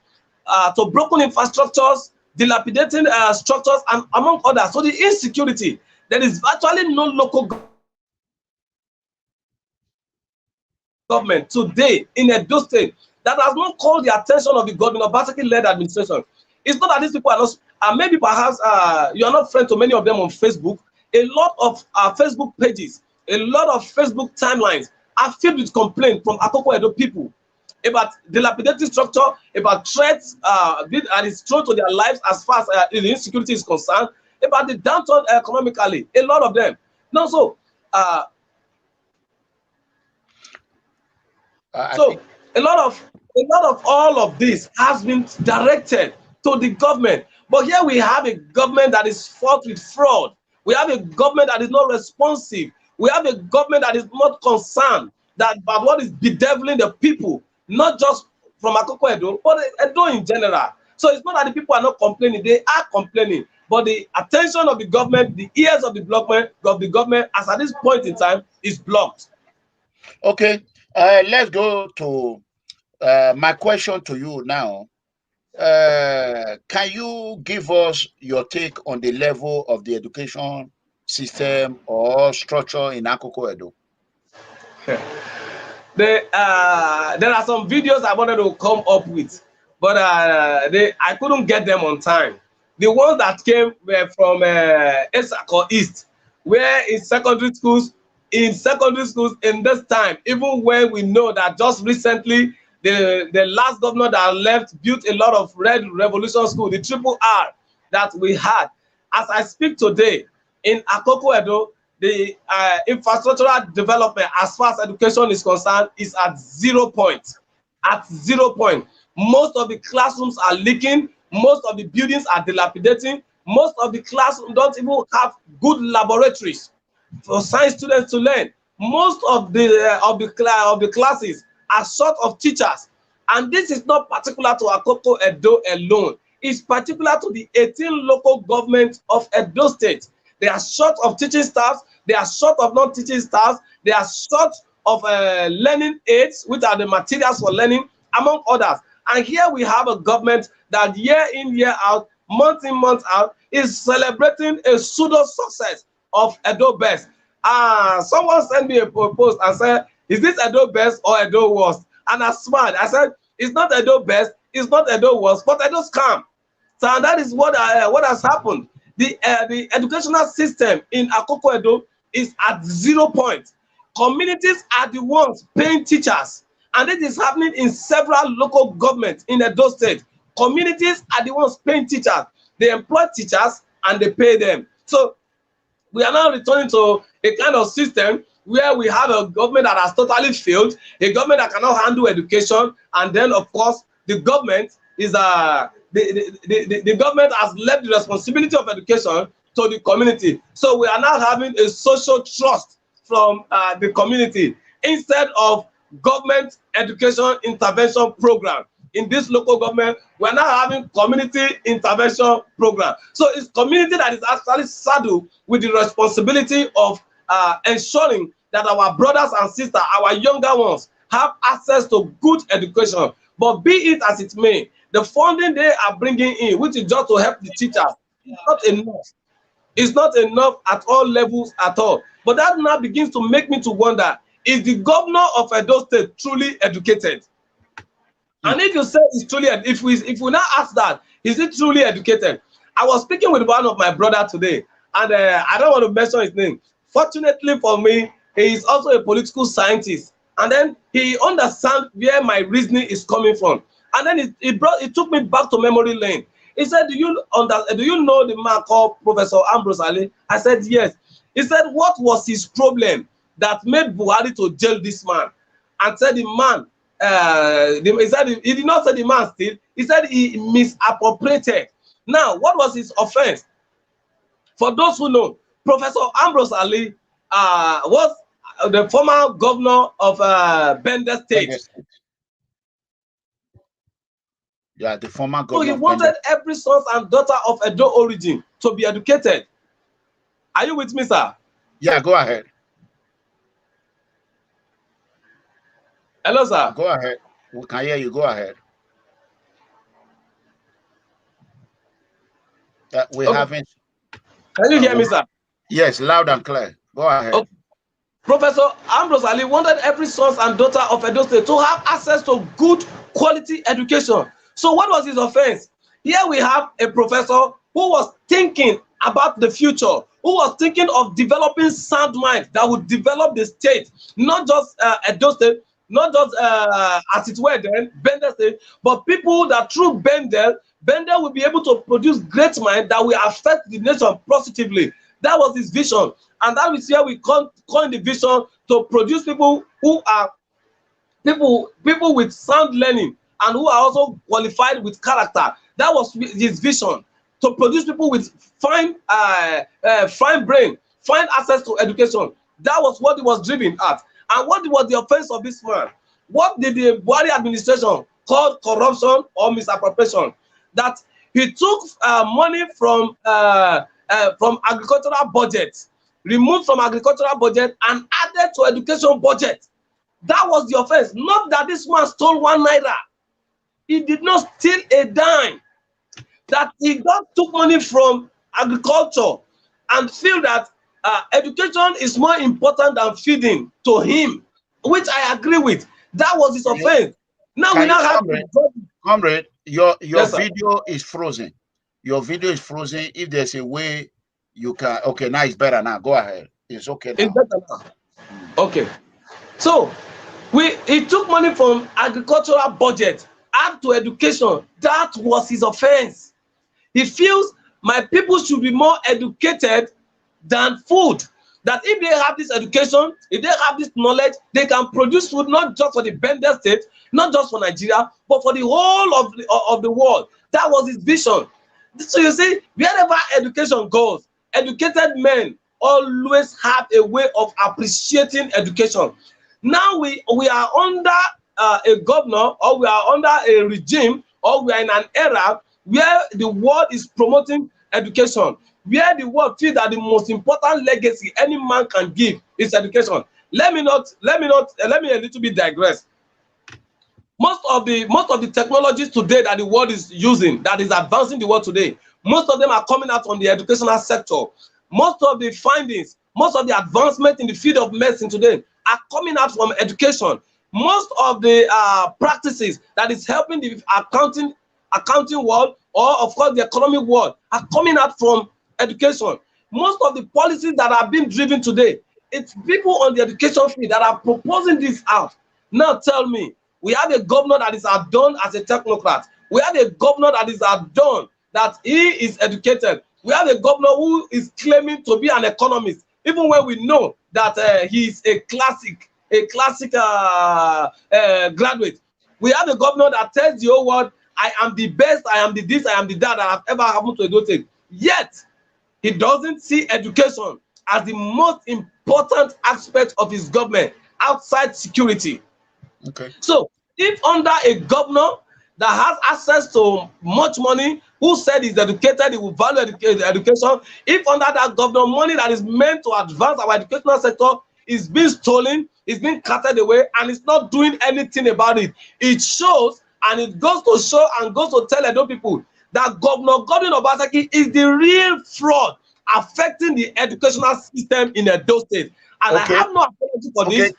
D: to broken infrastructures, dilapidating structures, and among others. So the insecurity, there is virtually no local government today in Edo State that has not called the attention of the government, Obaseki-led administration. It's not that these people are not, maybe perhaps you are not friends to many of them on Facebook. A lot of Facebook pages, a lot of Facebook timelines are filled with complaints from Akoko Edo people about dilapidated structure, about threats that is thrown to their lives as far as the insecurity is concerned, about the downturn economically, a lot of them. No, so a lot of all of this has been directed to the government. But here we have a government that is fraught with fraud. We have a government that is not responsive. We have a government that is not concerned about what is bedeviling the people, not just from Akoko Edo, but Edo in general. So it's not that the people are not complaining, they are complaining. But the attention of the government, the ears of the government, as at this point in time, is blocked.
A: Okay, let's go to my question to you now. Can you give us your take on the level of the education system or structure in Akoko Edo?
D: There are some videos I wanted to come up with, but I couldn't get them on time. The ones that came were from Esako East, where in secondary schools in this time, even when we know that just recently the last governor that left built a lot of Red Revolution School, the RRR that we had. As I speak today, in Akoko Edo, the infrastructural development as far as education is concerned is at 0 point. At 0 point. Most of the classrooms are leaking. Most of the buildings are dilapidating. Most of the classrooms don't even have good laboratories for science students to learn. Most of the classes are short of teachers. And this is not particular to Akoko Edo alone. It's particular to the 18 local governments of Edo State. They are short of teaching staffs. They are short of non-teaching staffs. They are short of learning aids, which are the materials for learning, among others. And here we have a government that year in, year out, month in, month out, is celebrating a pseudo success of Edo Best. Someone sent me a post and said, is this Edo Best or Edo Worst? And I smiled. I said, it's not Edo Best, it's not Edo Worst, but Edo Scam. So that is what has happened. The educational system in Akoko Edo is at 0 point. Communities are the ones paying teachers, and it is happening in several local governments in Edo State. Communities are the ones paying teachers. They employ teachers and they pay them. So we are now returning to a kind of system where we have a government that has totally failed, a government that cannot handle education, and then of course the government is the government has left the responsibility of education to the community. So we are now having a social trust from the community instead of government education intervention program. In this local government, we're now having community intervention program. So it's community that is actually saddled with the responsibility of ensuring that our brothers and sisters, our younger ones, have access to good education. But be it as it may, the funding they are bringing in, which is just to help the teachers, is not enough. It's not enough at all levels at all. But that now begins to make me to wonder, is the governor of Edo State truly educated? And if you say it's truly, if we now ask that, is it truly educated? I was speaking with one of my brother today, and I don't want to mention his name. Fortunately for me, he is also a political scientist, and then he understands where my reasoning is coming from. And then it took me back to memory lane. He said, do you know the man called Professor Ambrose Ali? I said, yes. He said, what was his problem that made Buhari to jail this man? And said the man, he said he did not say the man steal, he said he misappropriated. Now, what was his offense? For those who know, Professor Ambrose Ali was the former governor of Bender State.
A: Yeah, the former governor.
D: So he wanted every son and daughter of Edo origin to be educated. Are you with me, sir?
A: Yeah, go ahead.
D: Hello, sir.
A: Go ahead. We can hear you. Go ahead. We
D: okay.
A: haven't.
D: Can you hear me, sir?
A: Yes, loud and clear. Go ahead.
D: Okay. Professor Ambrose Ali wanted every son and daughter of Edo State to have access to good quality education. So what was his offense? Here we have a professor who was thinking about the future, who was thinking of developing sound mind that would develop the state, not just Edo State, not just as it were then, Bender State, but people that through Bender will be able to produce great mind that will affect the nation positively. That was his vision. And that is where we coin the vision to produce people who are people with sound learning and who are also qualified with character. That was his vision, to produce people with fine brain, fine access to education. That was what he was driven at. And what was the offense of this man? What did the Buhari administration call corruption or misappropriation? That he took money from agricultural budget, removed from agricultural budget and added to education budget. That was the offense. Not that this man stole 1 naira. He did not steal a dime. That he just took money from agriculture and feel that education is more important than feeding to him, which I agree with. That was his offense. Now we now have
A: Comrade, your
D: yes,
A: video is frozen. Your video is frozen. If there's a way you can, okay, now it's better now. Go ahead. It's okay now.
D: It's better now. Okay. So he took money from agricultural budget, add to education. That was his offense. He feels my people should be more educated than food. that if they have this education, if they have this knowledge, they can produce food not just for the Bender state, not just for Nigeria, but for the whole of the world. That was his vision. So you see, wherever education goes, educated men always have a way of appreciating education. Now we are under a governor, or we are under a regime, or we are in an era where the world is promoting education, where the world feels that the most important legacy any man can give is education. Let me a little bit digress. Most of the technologies today that the world is using, that is advancing the world today, most of them are coming out from the educational sector. Most of the findings, most of the advancement in the field of medicine today are coming out from education. Most of the practices that is helping the accounting world, or of course the economic world, are coming out from education. Most of the policies that are being driven today, it's people on the education field that are proposing this out. Now tell me, we have a governor that is outdone as a technocrat. We have a governor that is outdone that he is educated. We have a governor who is claiming to be an economist, even when we know that he is a classic graduate. We have a governor that tells the whole world, I am the best, I am the this, I am the that have ever happened to Edo State. Yet, he doesn't see education as the most important aspect of his government outside security.
A: Okay.
D: So, if under a governor that has access to much money, who said he's educated, he will value education, if under that governor, money that is meant to advance our educational sector is being stolen, is being carted away, and it's not doing anything about it, it shows, and it goes to show and goes to tell Edo people that Governor Godwin Obaseki is the real fraud affecting the educational system in Edo State. And I have no apology for this.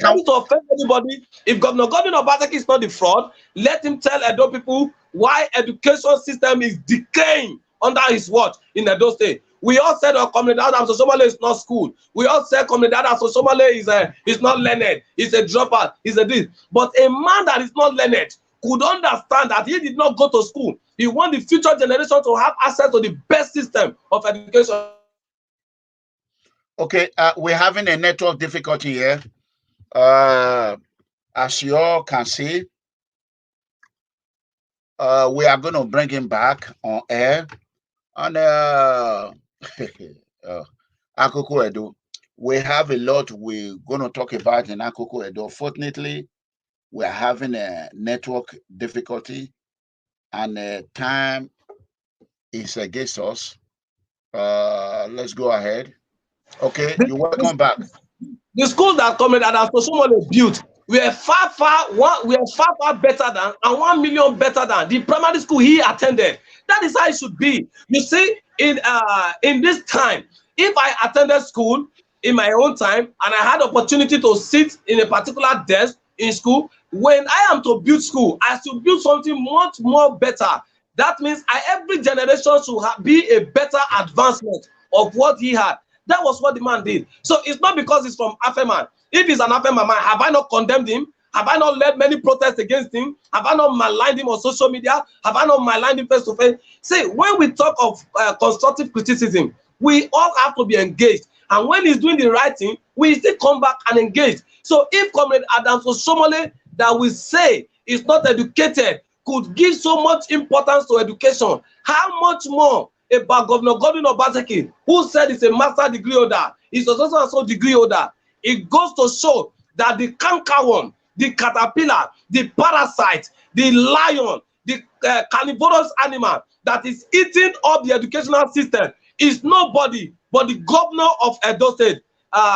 D: I'm not to offend anybody. If Governor Godwin Obaseki is not the fraud, let him tell Edo people why education system is decaying under his watch in Edo State. We all said Comrade Adams Osomole is not school. We all said Comrade Adams Osomole is not learned. He's a dropout. He's a this. But a man that is not learned could understand that he did not go to school. He wants the future generation to have access to the best system of education.
A: Okay, we're having a network difficulty here. As you all can see, we are going to bring him back on air. And Akoko Edo, we have a lot we're going to talk about in Akoko Edo. Fortunately, we are having a network difficulty, and time is against us. Let's go ahead. Okay, you're welcome back.
D: The schools that Comrade Adams Osomole built, we are far better than, and 1 million better than the primary school he attended. That is how it should be. You see, in this time, if I attended school in my own time and I had opportunity to sit in a particular desk in school, when I am to build school, I should build something much more better. That means every generation should be a better advancement of what he had. That was what the man did. So it's not because he's from Afeman. If he's an Afeman man, have I not condemned him? Have I not led many protests against him? Have I not maligned him on social media? Have I not maligned him face to face? See, when we talk of constructive criticism, we all have to be engaged. And when he's doing the right thing, we still come back and engage. So if Comrade Adams Osomole, that we say is not educated, could give so much importance to education, how much more about Governor Godwin Obaseki, who said he's a master degree holder, he's also a degree holder. It goes to show that the cankerworm, the caterpillar, the parasite, the lion, the carnivorous animal that is eating up the educational system is nobody but the governor of Edo State,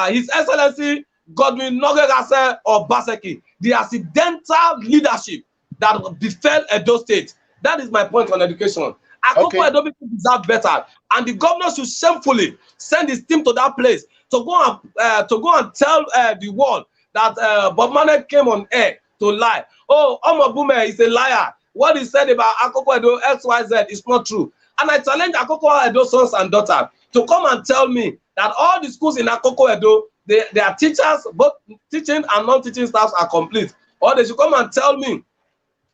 D: His Excellency Godwin Nogegase Obaseki, the accidental leadership that befell Edo State. That is my point on education. Akoko Edo people deserve better, and the governor should shamefully send his team to that place to go and tell the world that Bob-Manuel came on air to lie. Oh, Omobume is a liar. What he said about Akoko Edo XYZ is not true. And I challenge Akoko Edo sons and daughters to come and tell me that all the schools in Akoko Edo, their teachers, both teaching and non-teaching staffs are complete. Or they should come and tell me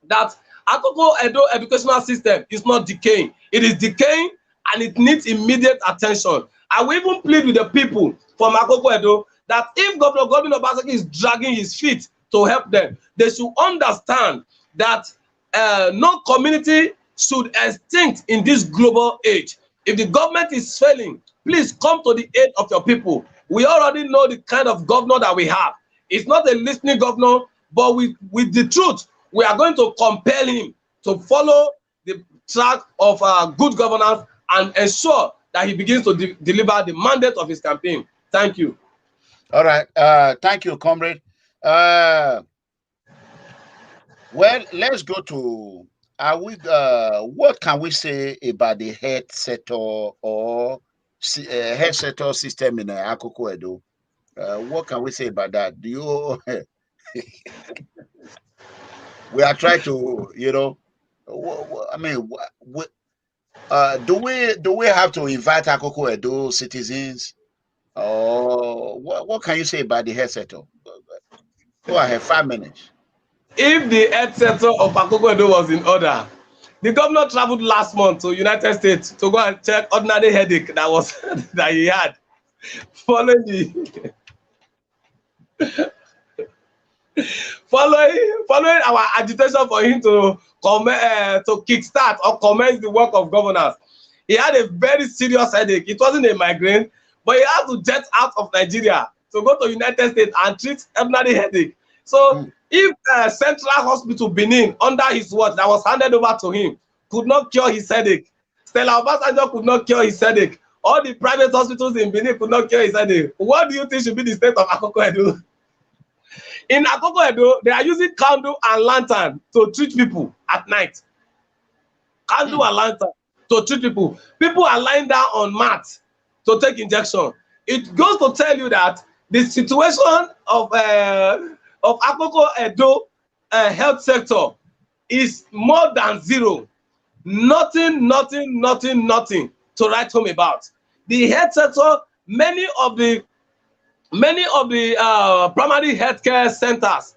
D: that Akoko Edo educational system is not decaying. It is decaying and it needs immediate attention. I will even plead with the people from Akoko Edo that if Governor Godwin Obaseki is dragging his feet to help them, they should understand that no community should extinct in this global age. If the government is failing, please come to the aid of your people. We already know the kind of governor that we have. It's not a listening governor, but with the truth, we are going to compel him to follow the track of good governance and ensure that he begins to deliver the mandate of his campaign. Thank you.
A: All right. Thank you, comrade. Well, let's go to what can we say about the health sector or health sector system in Akoko Edo? What can we say about that? Do you we are trying to, you know, I mean, do we have to invite Akoko Edo citizens, or what can you say about the health sector? Go ahead, 5 minutes.
D: If the health sector of Akoko Edo was in order, the governor traveled last month to United States to go and check ordinary headache that was that he had following our agitation for him to kickstart or commence the work of governance. He had a very serious headache. It wasn't a migraine, but he had to jet out of Nigeria to go to United States and treat ordinary headache. So if Central Hospital Benin, under his watch, that was handed over to him, could not cure his headache, Stella Obasanjo could not cure his headache, all the private hospitals in Benin could not cure his headache, what do you think should be the state of Akoko Edo? In Akoko Edo, they are using candle and lantern to treat people at night. Candle and lantern to treat people. People are lying down on mats to take injection. It goes to tell you that the situation of Akoko Edo health sector is more than zero. Nothing to write home about. The health sector, many of the primary healthcare centers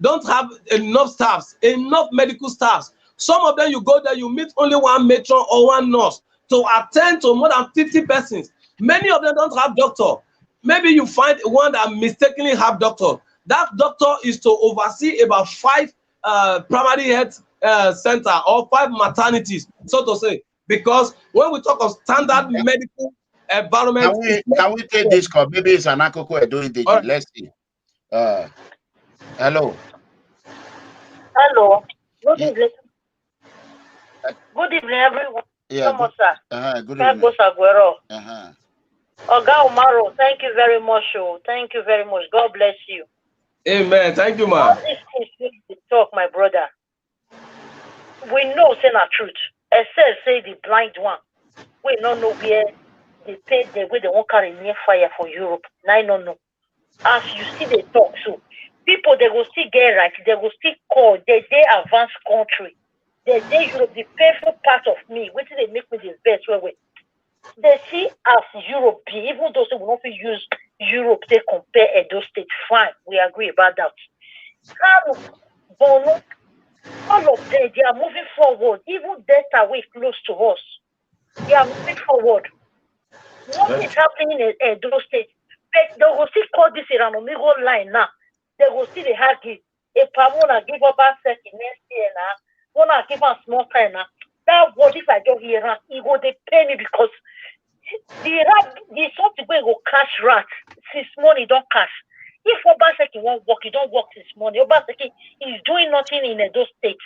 D: don't have enough staffs, enough medical staffs. Some of them, you go there, you meet only one matron or one nurse to attend to more than 50 persons. Many of them don't have doctor. Maybe you find one that mistakenly have doctor. That doctor is to oversee about 5 primary health center or 5 maternities, so to say. Because when we talk of standard medical environment,
A: can we take this call? Maybe it's an Akoko Edo indigenous. Right. Let's see. Hello.
E: Hello. Good evening. Good evening, everyone.
A: Yeah. Good evening.
E: Oga Umoru, thank you very much. Thank you very much. God bless you.
D: Amen. Thank you, ma'am.
E: All these things we talk, my brother. We know say na truth. Except say the blind one. We don't know where they pay the way they won't carry near fire for Europe. Now I don't know. As you see they talk, so people they will still get right, they will still call, they advanced country. They Europe, the painful part of me, which they make me the best way. They see as Europe, even though they will not use Europe, they compare Edo State. Fine, we agree about that. How Bono, all of them, they are moving forward. Even Delta way close to us. They are moving forward. What is happening in Edo State? They will still call this ERANOMIGHO line now. They will still have it. If I want to give up a second next year now, want to give a small time now, that word if I don't hear it will they pay me because the something where go cash rat since money don't cash. If Obaseki won't work, he don't work this morning. Obaseki is doing nothing in Edo State.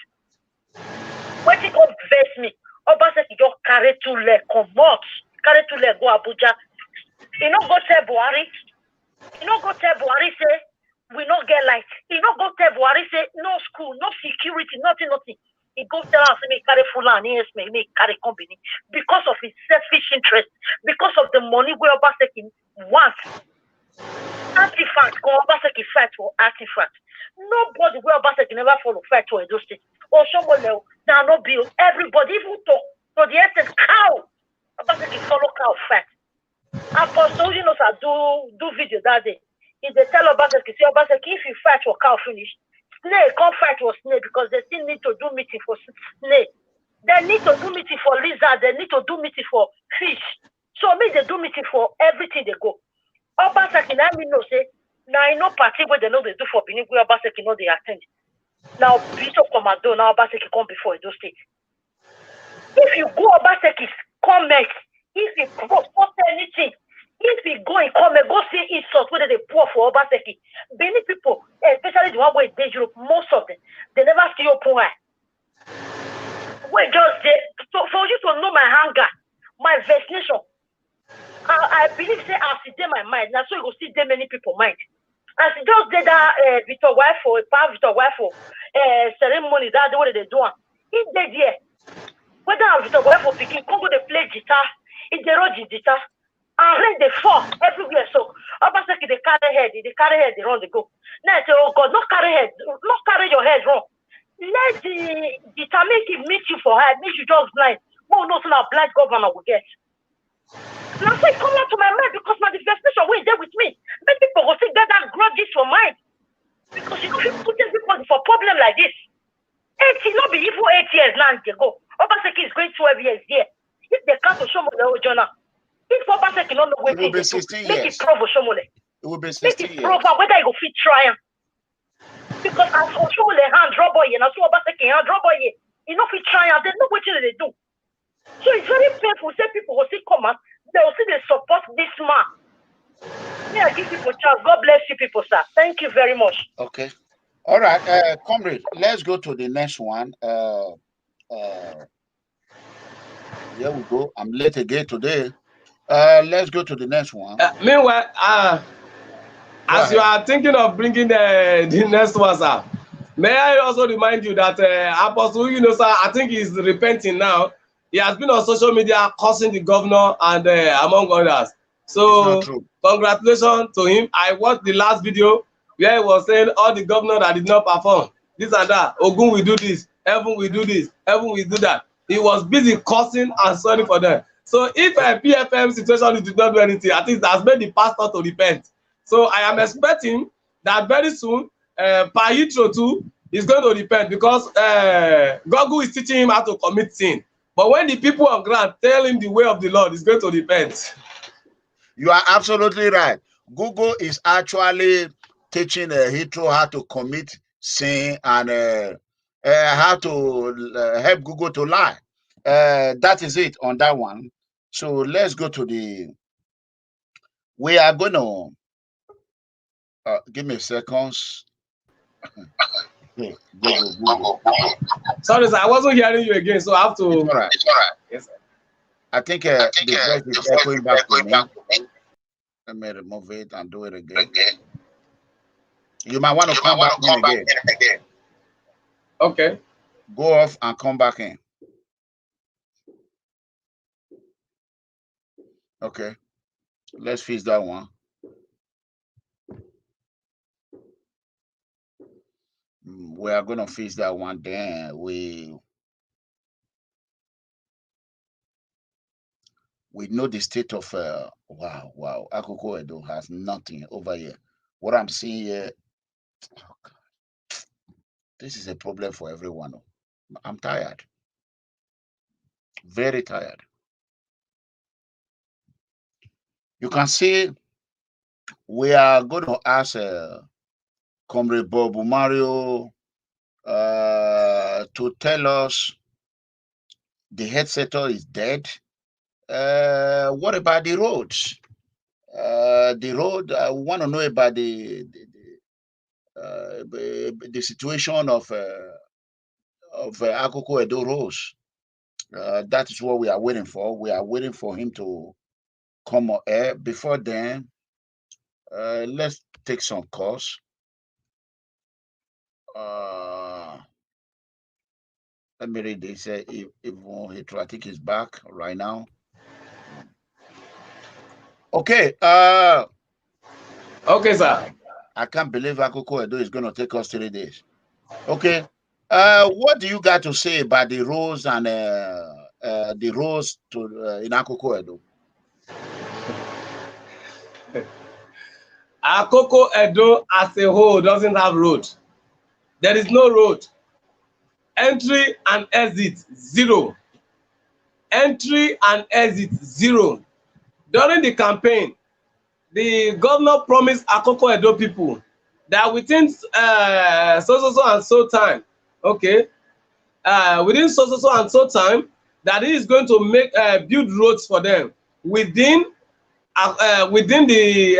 E: When he come verse me, Obaseki just carry 2 leg, come out, carry 2 leg, go Abuja. You know, go tell Buhari. You know, go tell Buhari say, we not get light. You know, go tell Buhari say, no school, no security, nothing. He go tell us, me carry Fulani, me carry company. Because of his selfish interest, because of the money where Obaseki wants. Artifact, go Obaseki fight for artifact. Nobody where Obaseki never follow fight to Edo State. Or someone else, now no bill. Everybody, even talk to the essence, cow. Obaseki follow cow fight. Apostle, you know, do video that day. If they tell Obaseki, say Obaseki, if you fight for cow finish, snake can't fight for snake because they still need to do meeting for snake. They need to do meeting for lizard. They need to do meeting for fish. So me, they do meeting for everything they go. Obaseki, now me know say, now I know party where they know they do for Benin, where Obaseki know they attend. Now Bishop Commando, now Obaseki come before Edo State. If you go Obaseki's comment, if you post anything, if you go and comment, go see insult whether they pour for Obaseki. Many people, especially the one where they Europe, most of them, they never see open eye. We just so for you to know my hunger, my vaccination. I believe say I see them my mind. Now so you go see them many people mind. As just did that Victor wife for Victor wife for ceremony that the way they do. In the year, whether Victor wife for picking, come go they play guitar, in the road guitar, and rain they fall everywhere. So Obaseki they carry head, they run they go. Now I say, oh God, not carry your head wrong. Let the guitar make it meet you for head, make you just blind. More no so now blind governor will get. Now say come out to my mind because my devastation way there with me. Many people will think that grudges for mine. Because you know if you put people for problem like this. 80 not be even 8 years now they go. Obaseki is going 12 years there. If they can't show me the journal, if Obaseki not know what they do, make it prove show me.
A: It will be 16 years.
E: Prove whether you go fit try. Because as for show the hand draw boy and as for Obaseki hand draw boy, you know fit try and they know what they do. So it's very painful. Say people will see come out, they will see they support this man. Yeah, give people chance. God bless you people, sir. Thank you very much.
A: Okay. All right, comrade, let's go to the next one. Here we go. I'm late again today. Let's go to the next one.
D: Meanwhile, as you are thinking of bringing the next one, sir, may I also remind you that Apostle, you know, sir, I think he's repenting now. He has been on social media cursing the governor and among others. So congratulations to him. I watched the last video where he was saying all the governors that did not perform, this and that. Ogun will do this, Heaven will do this, Heaven will do that. He was busy cursing and sorry for them. So if a PFM situation did not do anything, I think that's made the pastor to repent. So I am expecting that very soon, Paitro too is going to repent because Google is teaching him how to commit sin. But when the people on ground tell him the way of the Lord, he's going to repent.
A: You are absolutely right. Google is actually teaching Hitro how to commit sin and how to help Google to lie. That is it on that one. So let's go to the. We are going to give me a second. Google.
D: Sorry, sir, I wasn't hearing you again, so I have to.
A: It's all right.
D: Yes, sir.
A: I think the voice is echoing back to me. Let me remove it and do it again. You might want to come back in again.
D: Okay.
A: Go off and come back in. Okay. Let's fix that one. We are going to fix that one. Then we know the state of wow. Akoko Edo has nothing over here. What I'm seeing here, oh God, this is a problem for everyone. I'm tired. Very tired. You can see we are going to ask Comrade Bob-Manuel to tell us the health sector is dead. What about the roads? The road, I want to know about the situation of Akoko Edo roads. That is what we are waiting for. We are waiting for him to come on air. Before then, let's take some calls. Let me read this. I think he's back right now. Okay.
D: Okay, sir.
A: I can't believe Akoko Edo is going to take us 3 days. Okay. What do you got to say about the roads and the roads to in Akoko Edo?
D: Akoko Edo as a whole doesn't have road. There is no road. Entry and exit, 0. Entry and exit, 0. During the campaign, the governor promised Akoko Edo people that within so and so time, okay, within so and so time, that he is going to make build roads for them within the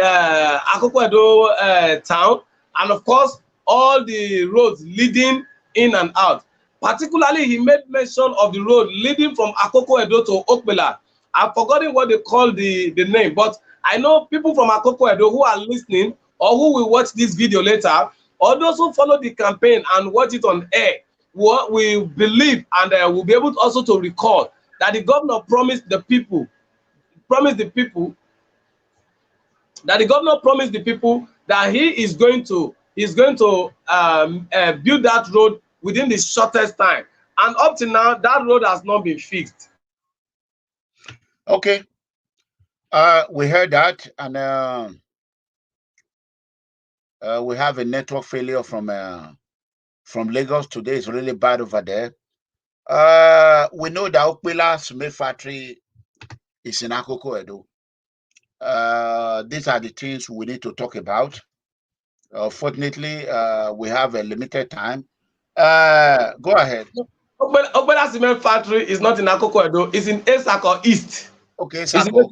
D: Akoko Edo town, and of course all the roads leading in and out. Particularly, he made mention of the road leading from Akoko Edo to Okpela. I've forgotten what they call the name, but I know people from Akoko Edo who are listening or who will watch this video later, or those who follow the campaign and watch it on air, we believe and will be able to also to recall that the governor promised the people that he is going to build that road within the shortest time, and up to now that road has not been fixed.
A: Okay, we heard that, and we have a network failure from Lagos today. It's really bad over there. We know that Okpela cement factory is in Akoko Edo. These are the things we need to talk about. Fortunately, we have a limited time. Go ahead.
D: Okpela cement factory is not in Akoko Edo. It's in Esako East.
A: Okay, Esako.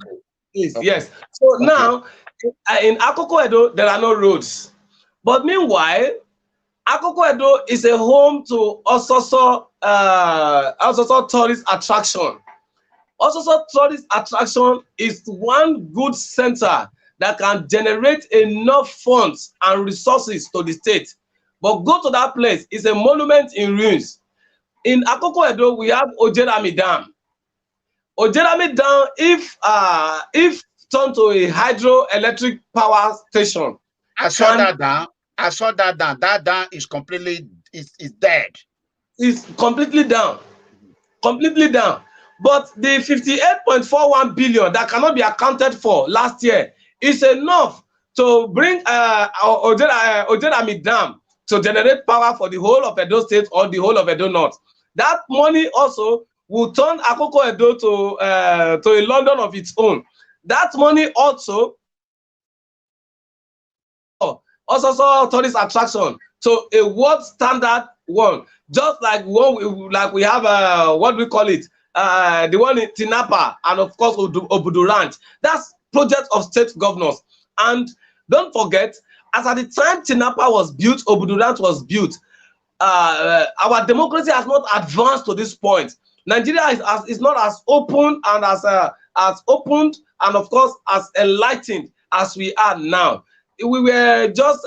D: East, okay. Yes. So okay. Now, in Akoko Edo, there are no roads. But meanwhile, Akoko Edo is a home to also tourist attraction. Also, tourist attraction is one good center that can generate enough funds and resources to the state. But go to that place, it's a monument in ruins. In Akoko Edo, we have Ojerami Dam. Ojerami Dam, if turned to a hydroelectric power station.
A: I saw that dam. That dam is completely dead. It's
D: completely down. Completely down. But the 58.41 billion that cannot be accounted for last year is enough to bring Ojerami Dam to generate power for the whole of Edo State or the whole of Edo North. That money also will turn Akoko Edo to a London of its own. That money also saw tourist attraction to a world standard one, just like we have what we call it, the one in Tinapa and of course Obudu Ranch. That's project of state governors. And don't forget, as at the time Tinapa was built, Obudu Ranch was built, our democracy has not advanced to this point. Nigeria is not as open and as opened and of course as enlightened as we are now. We were just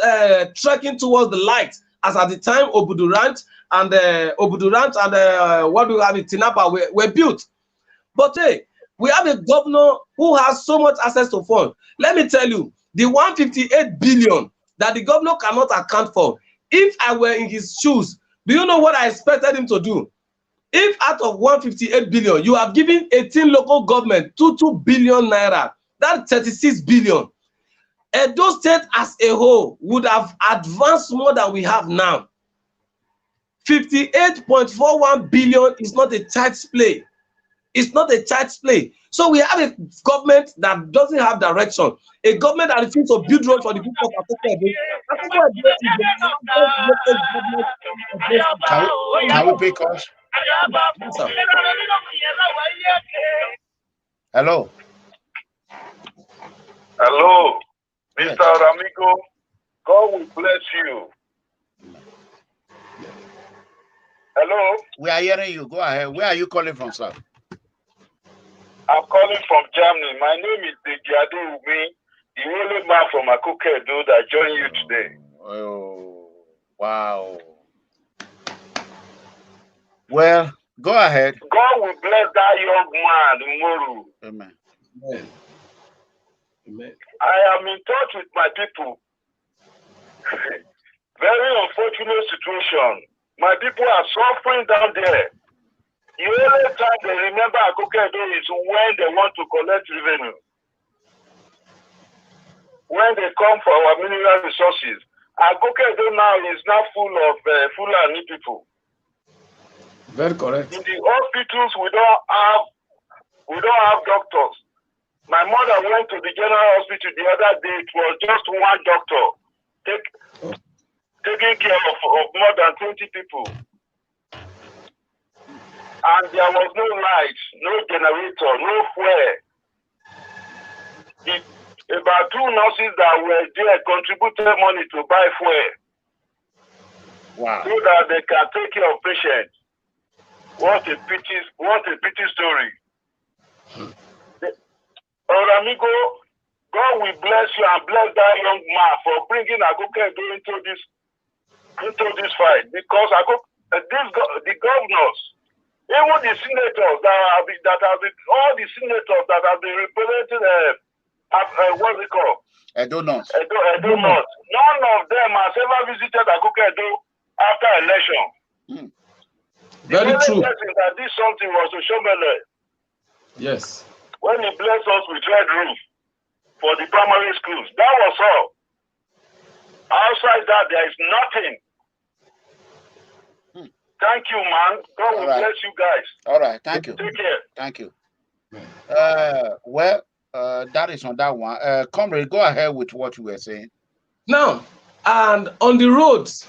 D: trekking towards the light as at the time Obudu Ranch and what we have in Tinapa were built. But hey, we have a governor who has so much access to funds. Let me tell you, the 158 billion that the governor cannot account for, if I were in his shoes, do you know what I expected him to do? If out of 158 billion, you have given 18 local government 2 billion naira, that's 36 billion. Edo State as a whole would have advanced more than we have now. 58.41 billion is not a child's play. It's not a child's play. So we have a government that doesn't have direction, a government that refuses to build roads for the people of Akoko Edo.
A: Can we pick us? Hello.
B: Hello, Mr. Ramigo. God will bless you. Hello.
A: We are hearing you. Go ahead. Where are you calling from, sir?
B: I'm calling from Germany. My name is Dejiade Umi, the only man from Akoko Edo that joined you today.
A: Oh, wow. Well, go ahead.
B: God will bless that young man, Umoru.
A: Amen.
D: Amen. Amen.
B: I am in touch with my people. Very unfortunate situation. My people are suffering down there. The only time they remember Akoko Edo is when they want to collect revenue. When they come for our mineral resources. Akoko Edo now is now full of Fulani people.
D: Very correct.
B: In the hospitals, we don't have doctors. My mother went to the general hospital the other day. It was just one doctor taking care of more than 20 people. And there was no light, no generator, no fuel. About 2 nurses that were there contributed money to buy fuel.
A: Wow.
B: So that they can take care of patients. What a pity story. ERANOMIGHO, God will bless you and bless that young man for bringing Akoko Edo into this fight, because the governors, even the senators all the senators that have been representing what's it called?
A: Edo North.
B: Edo North. None of them has ever visited Akoko Edo after election.
D: Very true.
B: The only person that did something was Oshomele.
D: Yes.
B: When he blessed us with red roof for the primary schools. That was all. Outside that, there is nothing. Thank you, man. God will bless you guys.
A: All right. Thank you.
B: Take care.
A: Thank you. Well, that is on that one. Comrade, go ahead with what you were saying.
D: Now, and on the roads,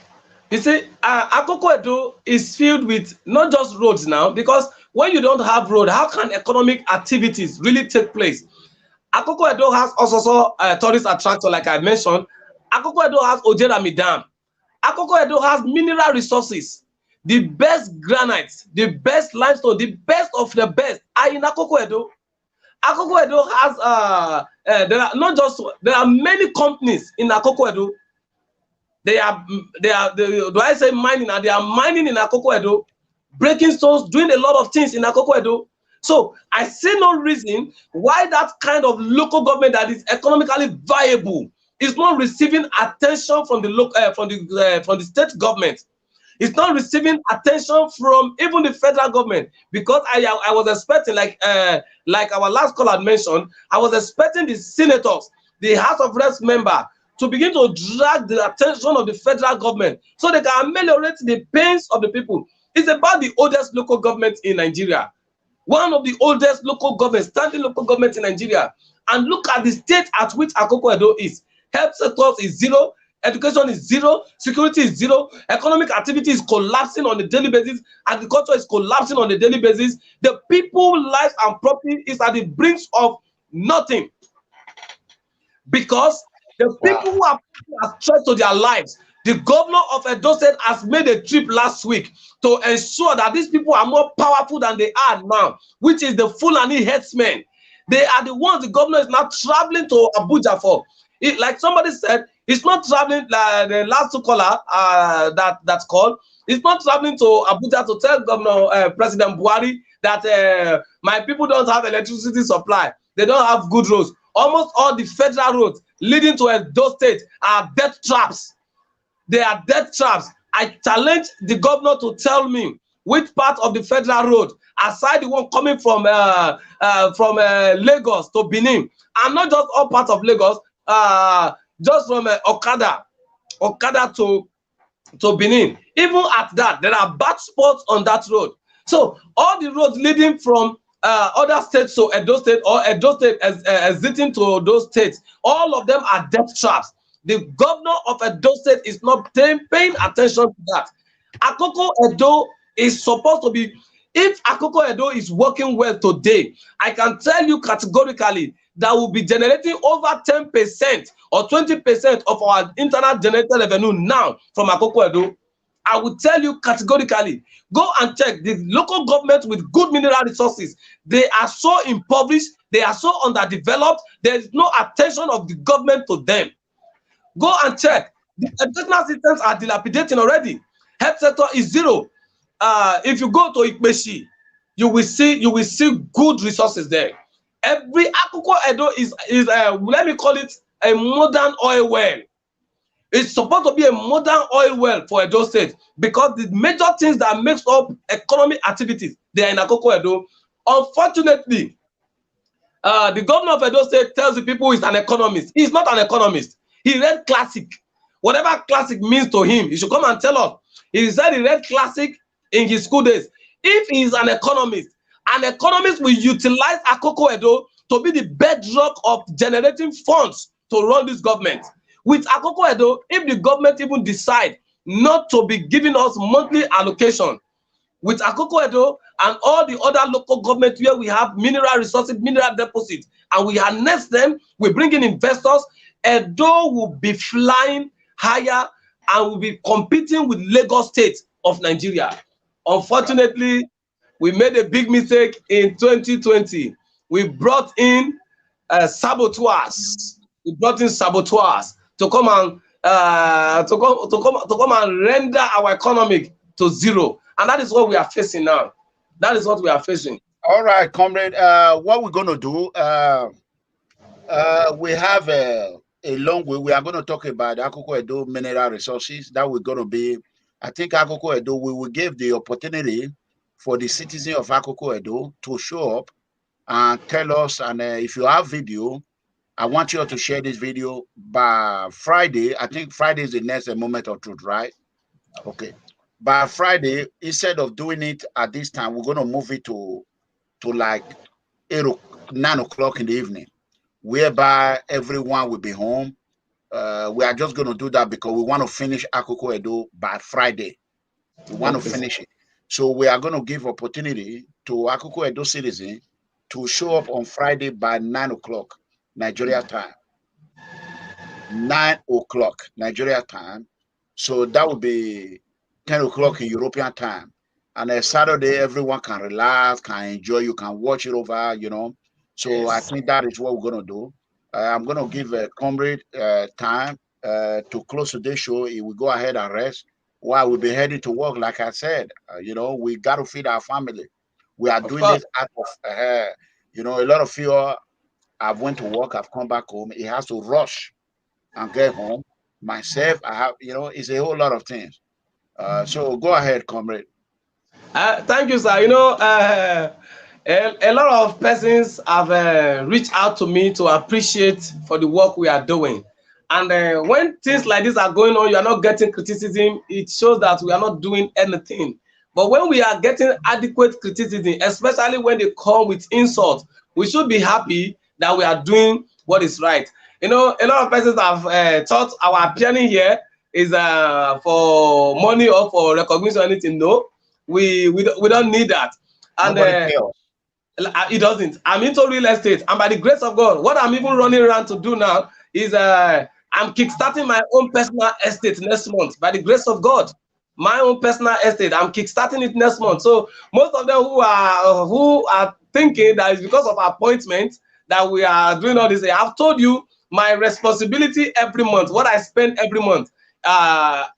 D: you see, Akoko Edo is filled with not just roads now, because when you don't have road, how can economic activities really take place? Akoko Edo has also tourist attraction, like I mentioned. Akoko Edo has Ojerami Dam. Akoko Edo has mineral resources. The best granites, the best limestone, the best of the best are in Akoko Edo. Akoko Edo has there are many companies in Akoko Edo. They are do I say mining? And they are mining in Akoko Edo, breaking stones, doing a lot of things in Akoko Edo. So I see no reason why that kind of local government that is economically viable is not receiving attention from the local from the state government. It's not receiving attention from even the federal government, because I was expecting, like our last caller had mentioned, I was expecting the senators, the House of Reps member, to begin to drag the attention of the federal government so they can ameliorate the pains of the people. It's about the oldest local government in Nigeria, one of the oldest local governments, standing local government in Nigeria. And look at the state at which Akoko Edo is. Health sector is zero, education is zero, security is zero, economic activity is collapsing on a daily basis, agriculture is collapsing on a daily basis. The people's lives and property is at the brink of nothing, because the people who are putting a threat to their lives. The governor of Edo State has made a trip last week to ensure that these people are more powerful than they are now, which is the Fulani headsmen. They are the ones the governor is now traveling to Abuja for. Like somebody said, it's not traveling, the last two caller that's called, it's not traveling to Abuja to tell Governor President Buhari that my people don't have electricity supply, they don't have good roads. Almost all the federal roads leading to Edo State are death traps. They are death traps. I challenge the governor to tell me which part of the federal road, aside the one coming from Lagos to Benin, and not just all parts of Lagos, just from Okada to Benin. Even at that, there are bad spots on that road. So all the roads leading from other states to Edo State, or Edo State exiting to those states, all of them are death traps. The governor of Edo State is not paying attention to that. Akoko Edo is supposed to be, if Akoko Edo is working well today, I can tell you categorically that will be generating over 10% or 20% of our internal generated revenue now from Akoko Edo. I will tell you categorically, go and check the local government with good mineral resources. They are so impoverished, they are so underdeveloped, there is no attention of the government to them. Go and check. The educational systems are dilapidating already. Health sector is zero. If you go to Ikbeshi, you will see good resources there. Every Akoko Edo is let me call it a modern oil well. It's supposed to be a modern oil well for Edo State, because the major things that makes up economic activities, they are in Akoko Edo. Unfortunately, the governor of Edo State tells the people he's an economist. He's not an economist. He read classic. Whatever classic means to him, he should come and tell us. He said he read classic in his school days. If he is an economist will utilize Akoko Edo to be the bedrock of generating funds to run this government. With Akoko Edo, if the government even decide not to be giving us monthly allocation, with Akoko Edo and all the other local governments where we have mineral resources, mineral deposits, and we harness them, we bring in investors, Edo will be flying higher and will be competing with Lagos State of Nigeria. Unfortunately, we made a big mistake in 2020. We brought in saboteurs. We brought in saboteurs to come and to come and render our economy to zero, and that is what we are facing now. That is what we are facing.
A: All right, comrade. What we're going to do? We have a long way. We are going to talk about Akoko Edo mineral resources. That we're going to be. I think Akoko Edo, we will give the opportunity for the citizen of Akoko Edo to show up and tell us. And if you have video, I want you all to share this video by Friday. I think Friday is the next moment of truth, right? Okay. By Friday, instead of doing it at this time, we're going to move it to like 9 o'clock in the evening, whereby everyone will be home. We are just going to do that because we want to finish Akoko Edo by Friday. We want to finish it. So we are going to give opportunity to Akoko Edo citizens to show up on Friday by 9 o'clock Nigeria time. 9 o'clock Nigeria time. So that will be 10 o'clock in European time. And a Saturday, everyone can relax, can enjoy. You can watch it over, you know. So yes. I think that is what we're going to do. I'm going to give a comrade time to close today's show. He will go ahead and rest while we'll be heading to work. Like I said, you know, we got to feed our family. We are doing this out of, you know, a lot of you I've went to work, I've come back home. It has to rush and get home. Myself, I have, you know, it's a whole lot of things. So go ahead, comrade.
D: Thank you, sir. You know, a lot of persons have reached out to me to appreciate for the work we are doing. And when things like this are going on, you are not getting criticism. It shows that we are not doing anything. But when we are getting adequate criticism, especially when they come with insults, we should be happy that we are doing what is right. You know, a lot of persons have thought our appearing here is for money or for recognition or anything. No, we don't need that. And it doesn't. I'm into real estate, and by the grace of God, what I'm even running around to do now is I'm kickstarting my own personal estate next month. By the grace of God, my own personal estate, I'm kickstarting it next month. So most of them who are thinking that it's because of appointment that we are doing all this, I've told you my responsibility every month, what I spend every month.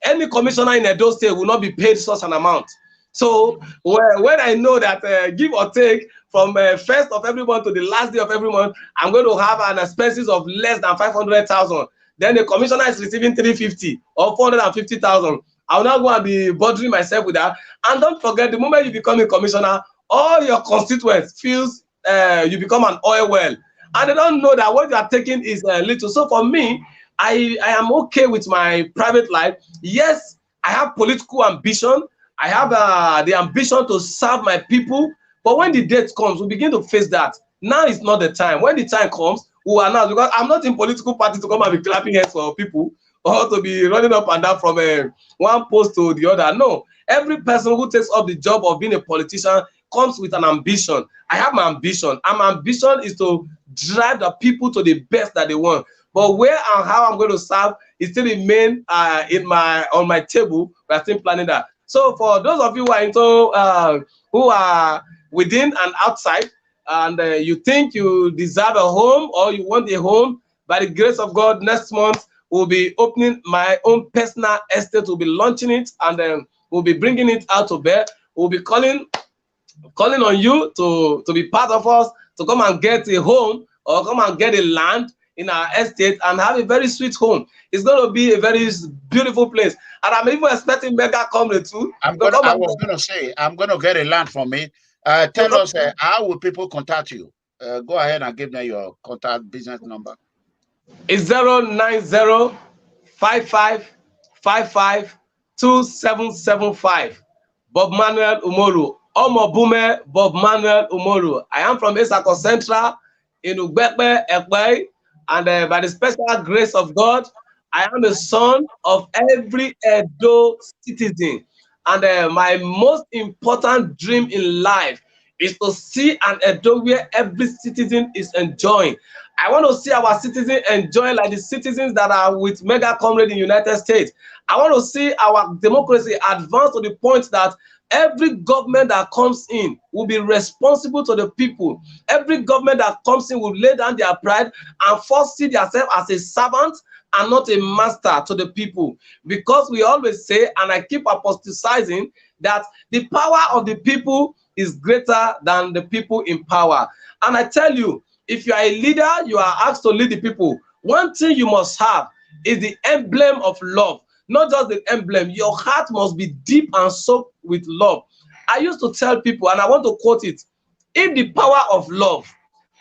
D: Any commissioner in Edo State will not be paid such an amount. So when I know that give or take from first of every month to the last day of every month, I'm going to have an expenses of less than 500,000. Then the commissioner is receiving 350 or 450,000. I'll now go and be bothering myself with that. And don't forget, the moment you become a commissioner, all your constituents feels you become an oil well. And they don't know that what you are taking is little. So for me, I am okay with my private life. Yes, I have political ambition. I have the ambition to serve my people. But when the date comes, we begin to face that. Now is not the time. When the time comes, we will announce, because I'm not in political party to come and be clapping heads for people or to be running up and down from one post to the other. No, every person who takes up the job of being a politician comes with an ambition. I have my ambition, and my ambition is to drive the people to the best that they want. But where and how I'm going to serve is still remain on my table. We're still planning that. So for those of you who are into who are within and outside, and you think you deserve a home or you want a home, by the grace of God, next month we'll be opening my own personal estate. We'll be launching it, and then we'll be bringing it out to bear. We'll be calling on you to be part of us, to come and get a home or come and get a land in our estate and have a very sweet home. It's going to be a very beautiful place. And I'm even expecting MEGACOMRADE too. I was going to say, I'm going to get a land for me. Tell us, how will people contact you? Go ahead and give them your contact business number. It's 090-5555-2775. Bob-Manuel Umoru. Bob-Manuel Umoru. I am from Isako Central in Ugbepe, Ekpe, and by the special grace of God, I am the son of every Edo citizen. And my most important dream in life is to see an Edo where every citizen is enjoying. I want to see our citizens enjoy like the citizens that are with MEGACOMRADE in the United States. I want to see our democracy advance to the point that every government that comes in will be responsible to the people. Every government that comes in will lay down their pride and first see themselves as a servant and not a master to the people. Because we always say, and I keep apostatizing, that the power of the people is greater than the people in power. And I tell you, if you are a leader, you are asked to lead the people. One thing you must have is the emblem of love. Not just the emblem, your heart must be deep and soaked with love. I used to tell people, and I want to quote it, if the power of love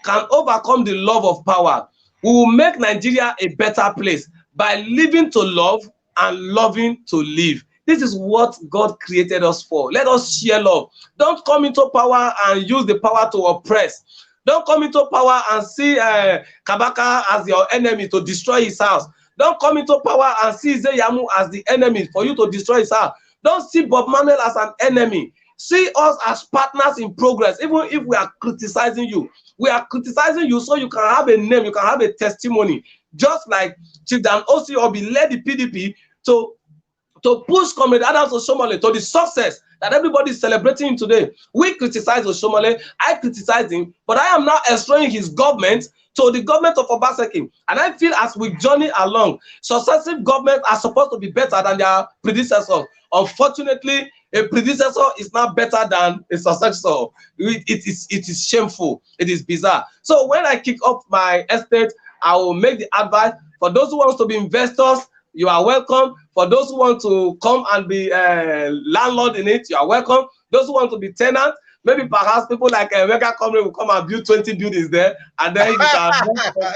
D: can overcome the love of power, we will make Nigeria a better place by living to love and loving to live. This is what God created us for. Let us share love. Don't come into power and use the power to oppress. Don't come into power and see Kabaka as your enemy to destroy his house. Don't come into power and see Zeyamu as the enemy for you to destroy his house. Don't see Bob-Manuel as an enemy. See us as partners in progress. Even if we are criticizing you, we are criticizing you so you can have a name, you can have a testimony. Just like Chief Dan Osi Obi led the PDP to push Comrade Adams Oshiomhole to the success that everybody is celebrating today. We criticize Oshiomhole, I criticize him, but I am now destroying his government to the government of Obaseki. And I feel as we journey along, successive governments are supposed to be better than their predecessors. Unfortunately, a predecessor is not better than a successor. It is shameful. It is bizarre. So when I kick off my estate, I will make the advice for those who want to be investors. You are welcome. For those who want to come and be landlord in it, you are welcome. Those who want to be tenants, maybe perhaps people like MEGACOMRADE will come and build 20 buildings there, and then you can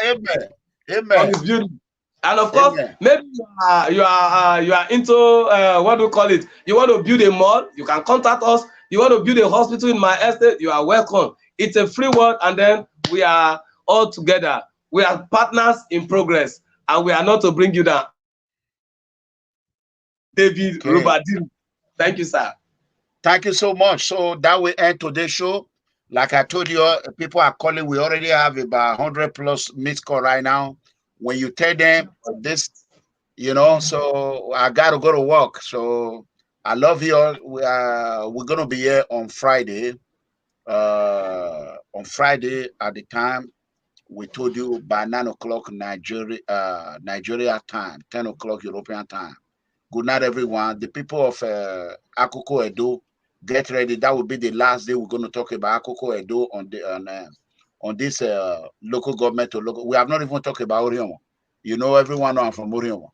A: Amen. Amen.
D: This building. And of course,
A: Amen.
D: maybe you are into what do we call it? You want to build a mall, you can contact us. You want to build a hospital in my estate, you are welcome. It's a free world, and then we are all together. We are partners in progress, and we are not to bring you down. David Rubadin. Thank you, sir.
A: Thank you so much. So that will end today's show. Like I told you, people are calling. We already have about 100 plus missed call right now. When you tell them this, you know, so I got to go to work. So I love you all. We're going to be here on Friday. On Friday at the time we told you by 9 o'clock Nigeria time, 10 o'clock European time. Good night, everyone. The people of Akoko Edo, get ready. That will be the last day we're going to talk about Akoko Edo on this local government. We have not even talked about Oriomo. You know, everyone knows I'm from Oriomo.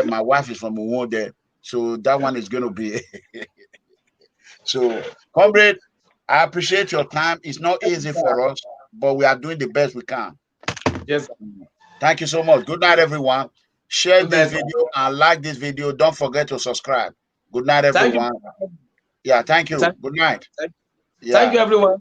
A: My wife is from Uwonde, so that one is going to be. So, comrade, I appreciate your time. It's not easy for us, but we are doing the best we can.
D: Yes.
A: Thank you so much. Good night, everyone. Share this video and like this video. Don't forget to subscribe. Good night, everyone. Yeah, thank you. Good night.
D: Thank you, everyone.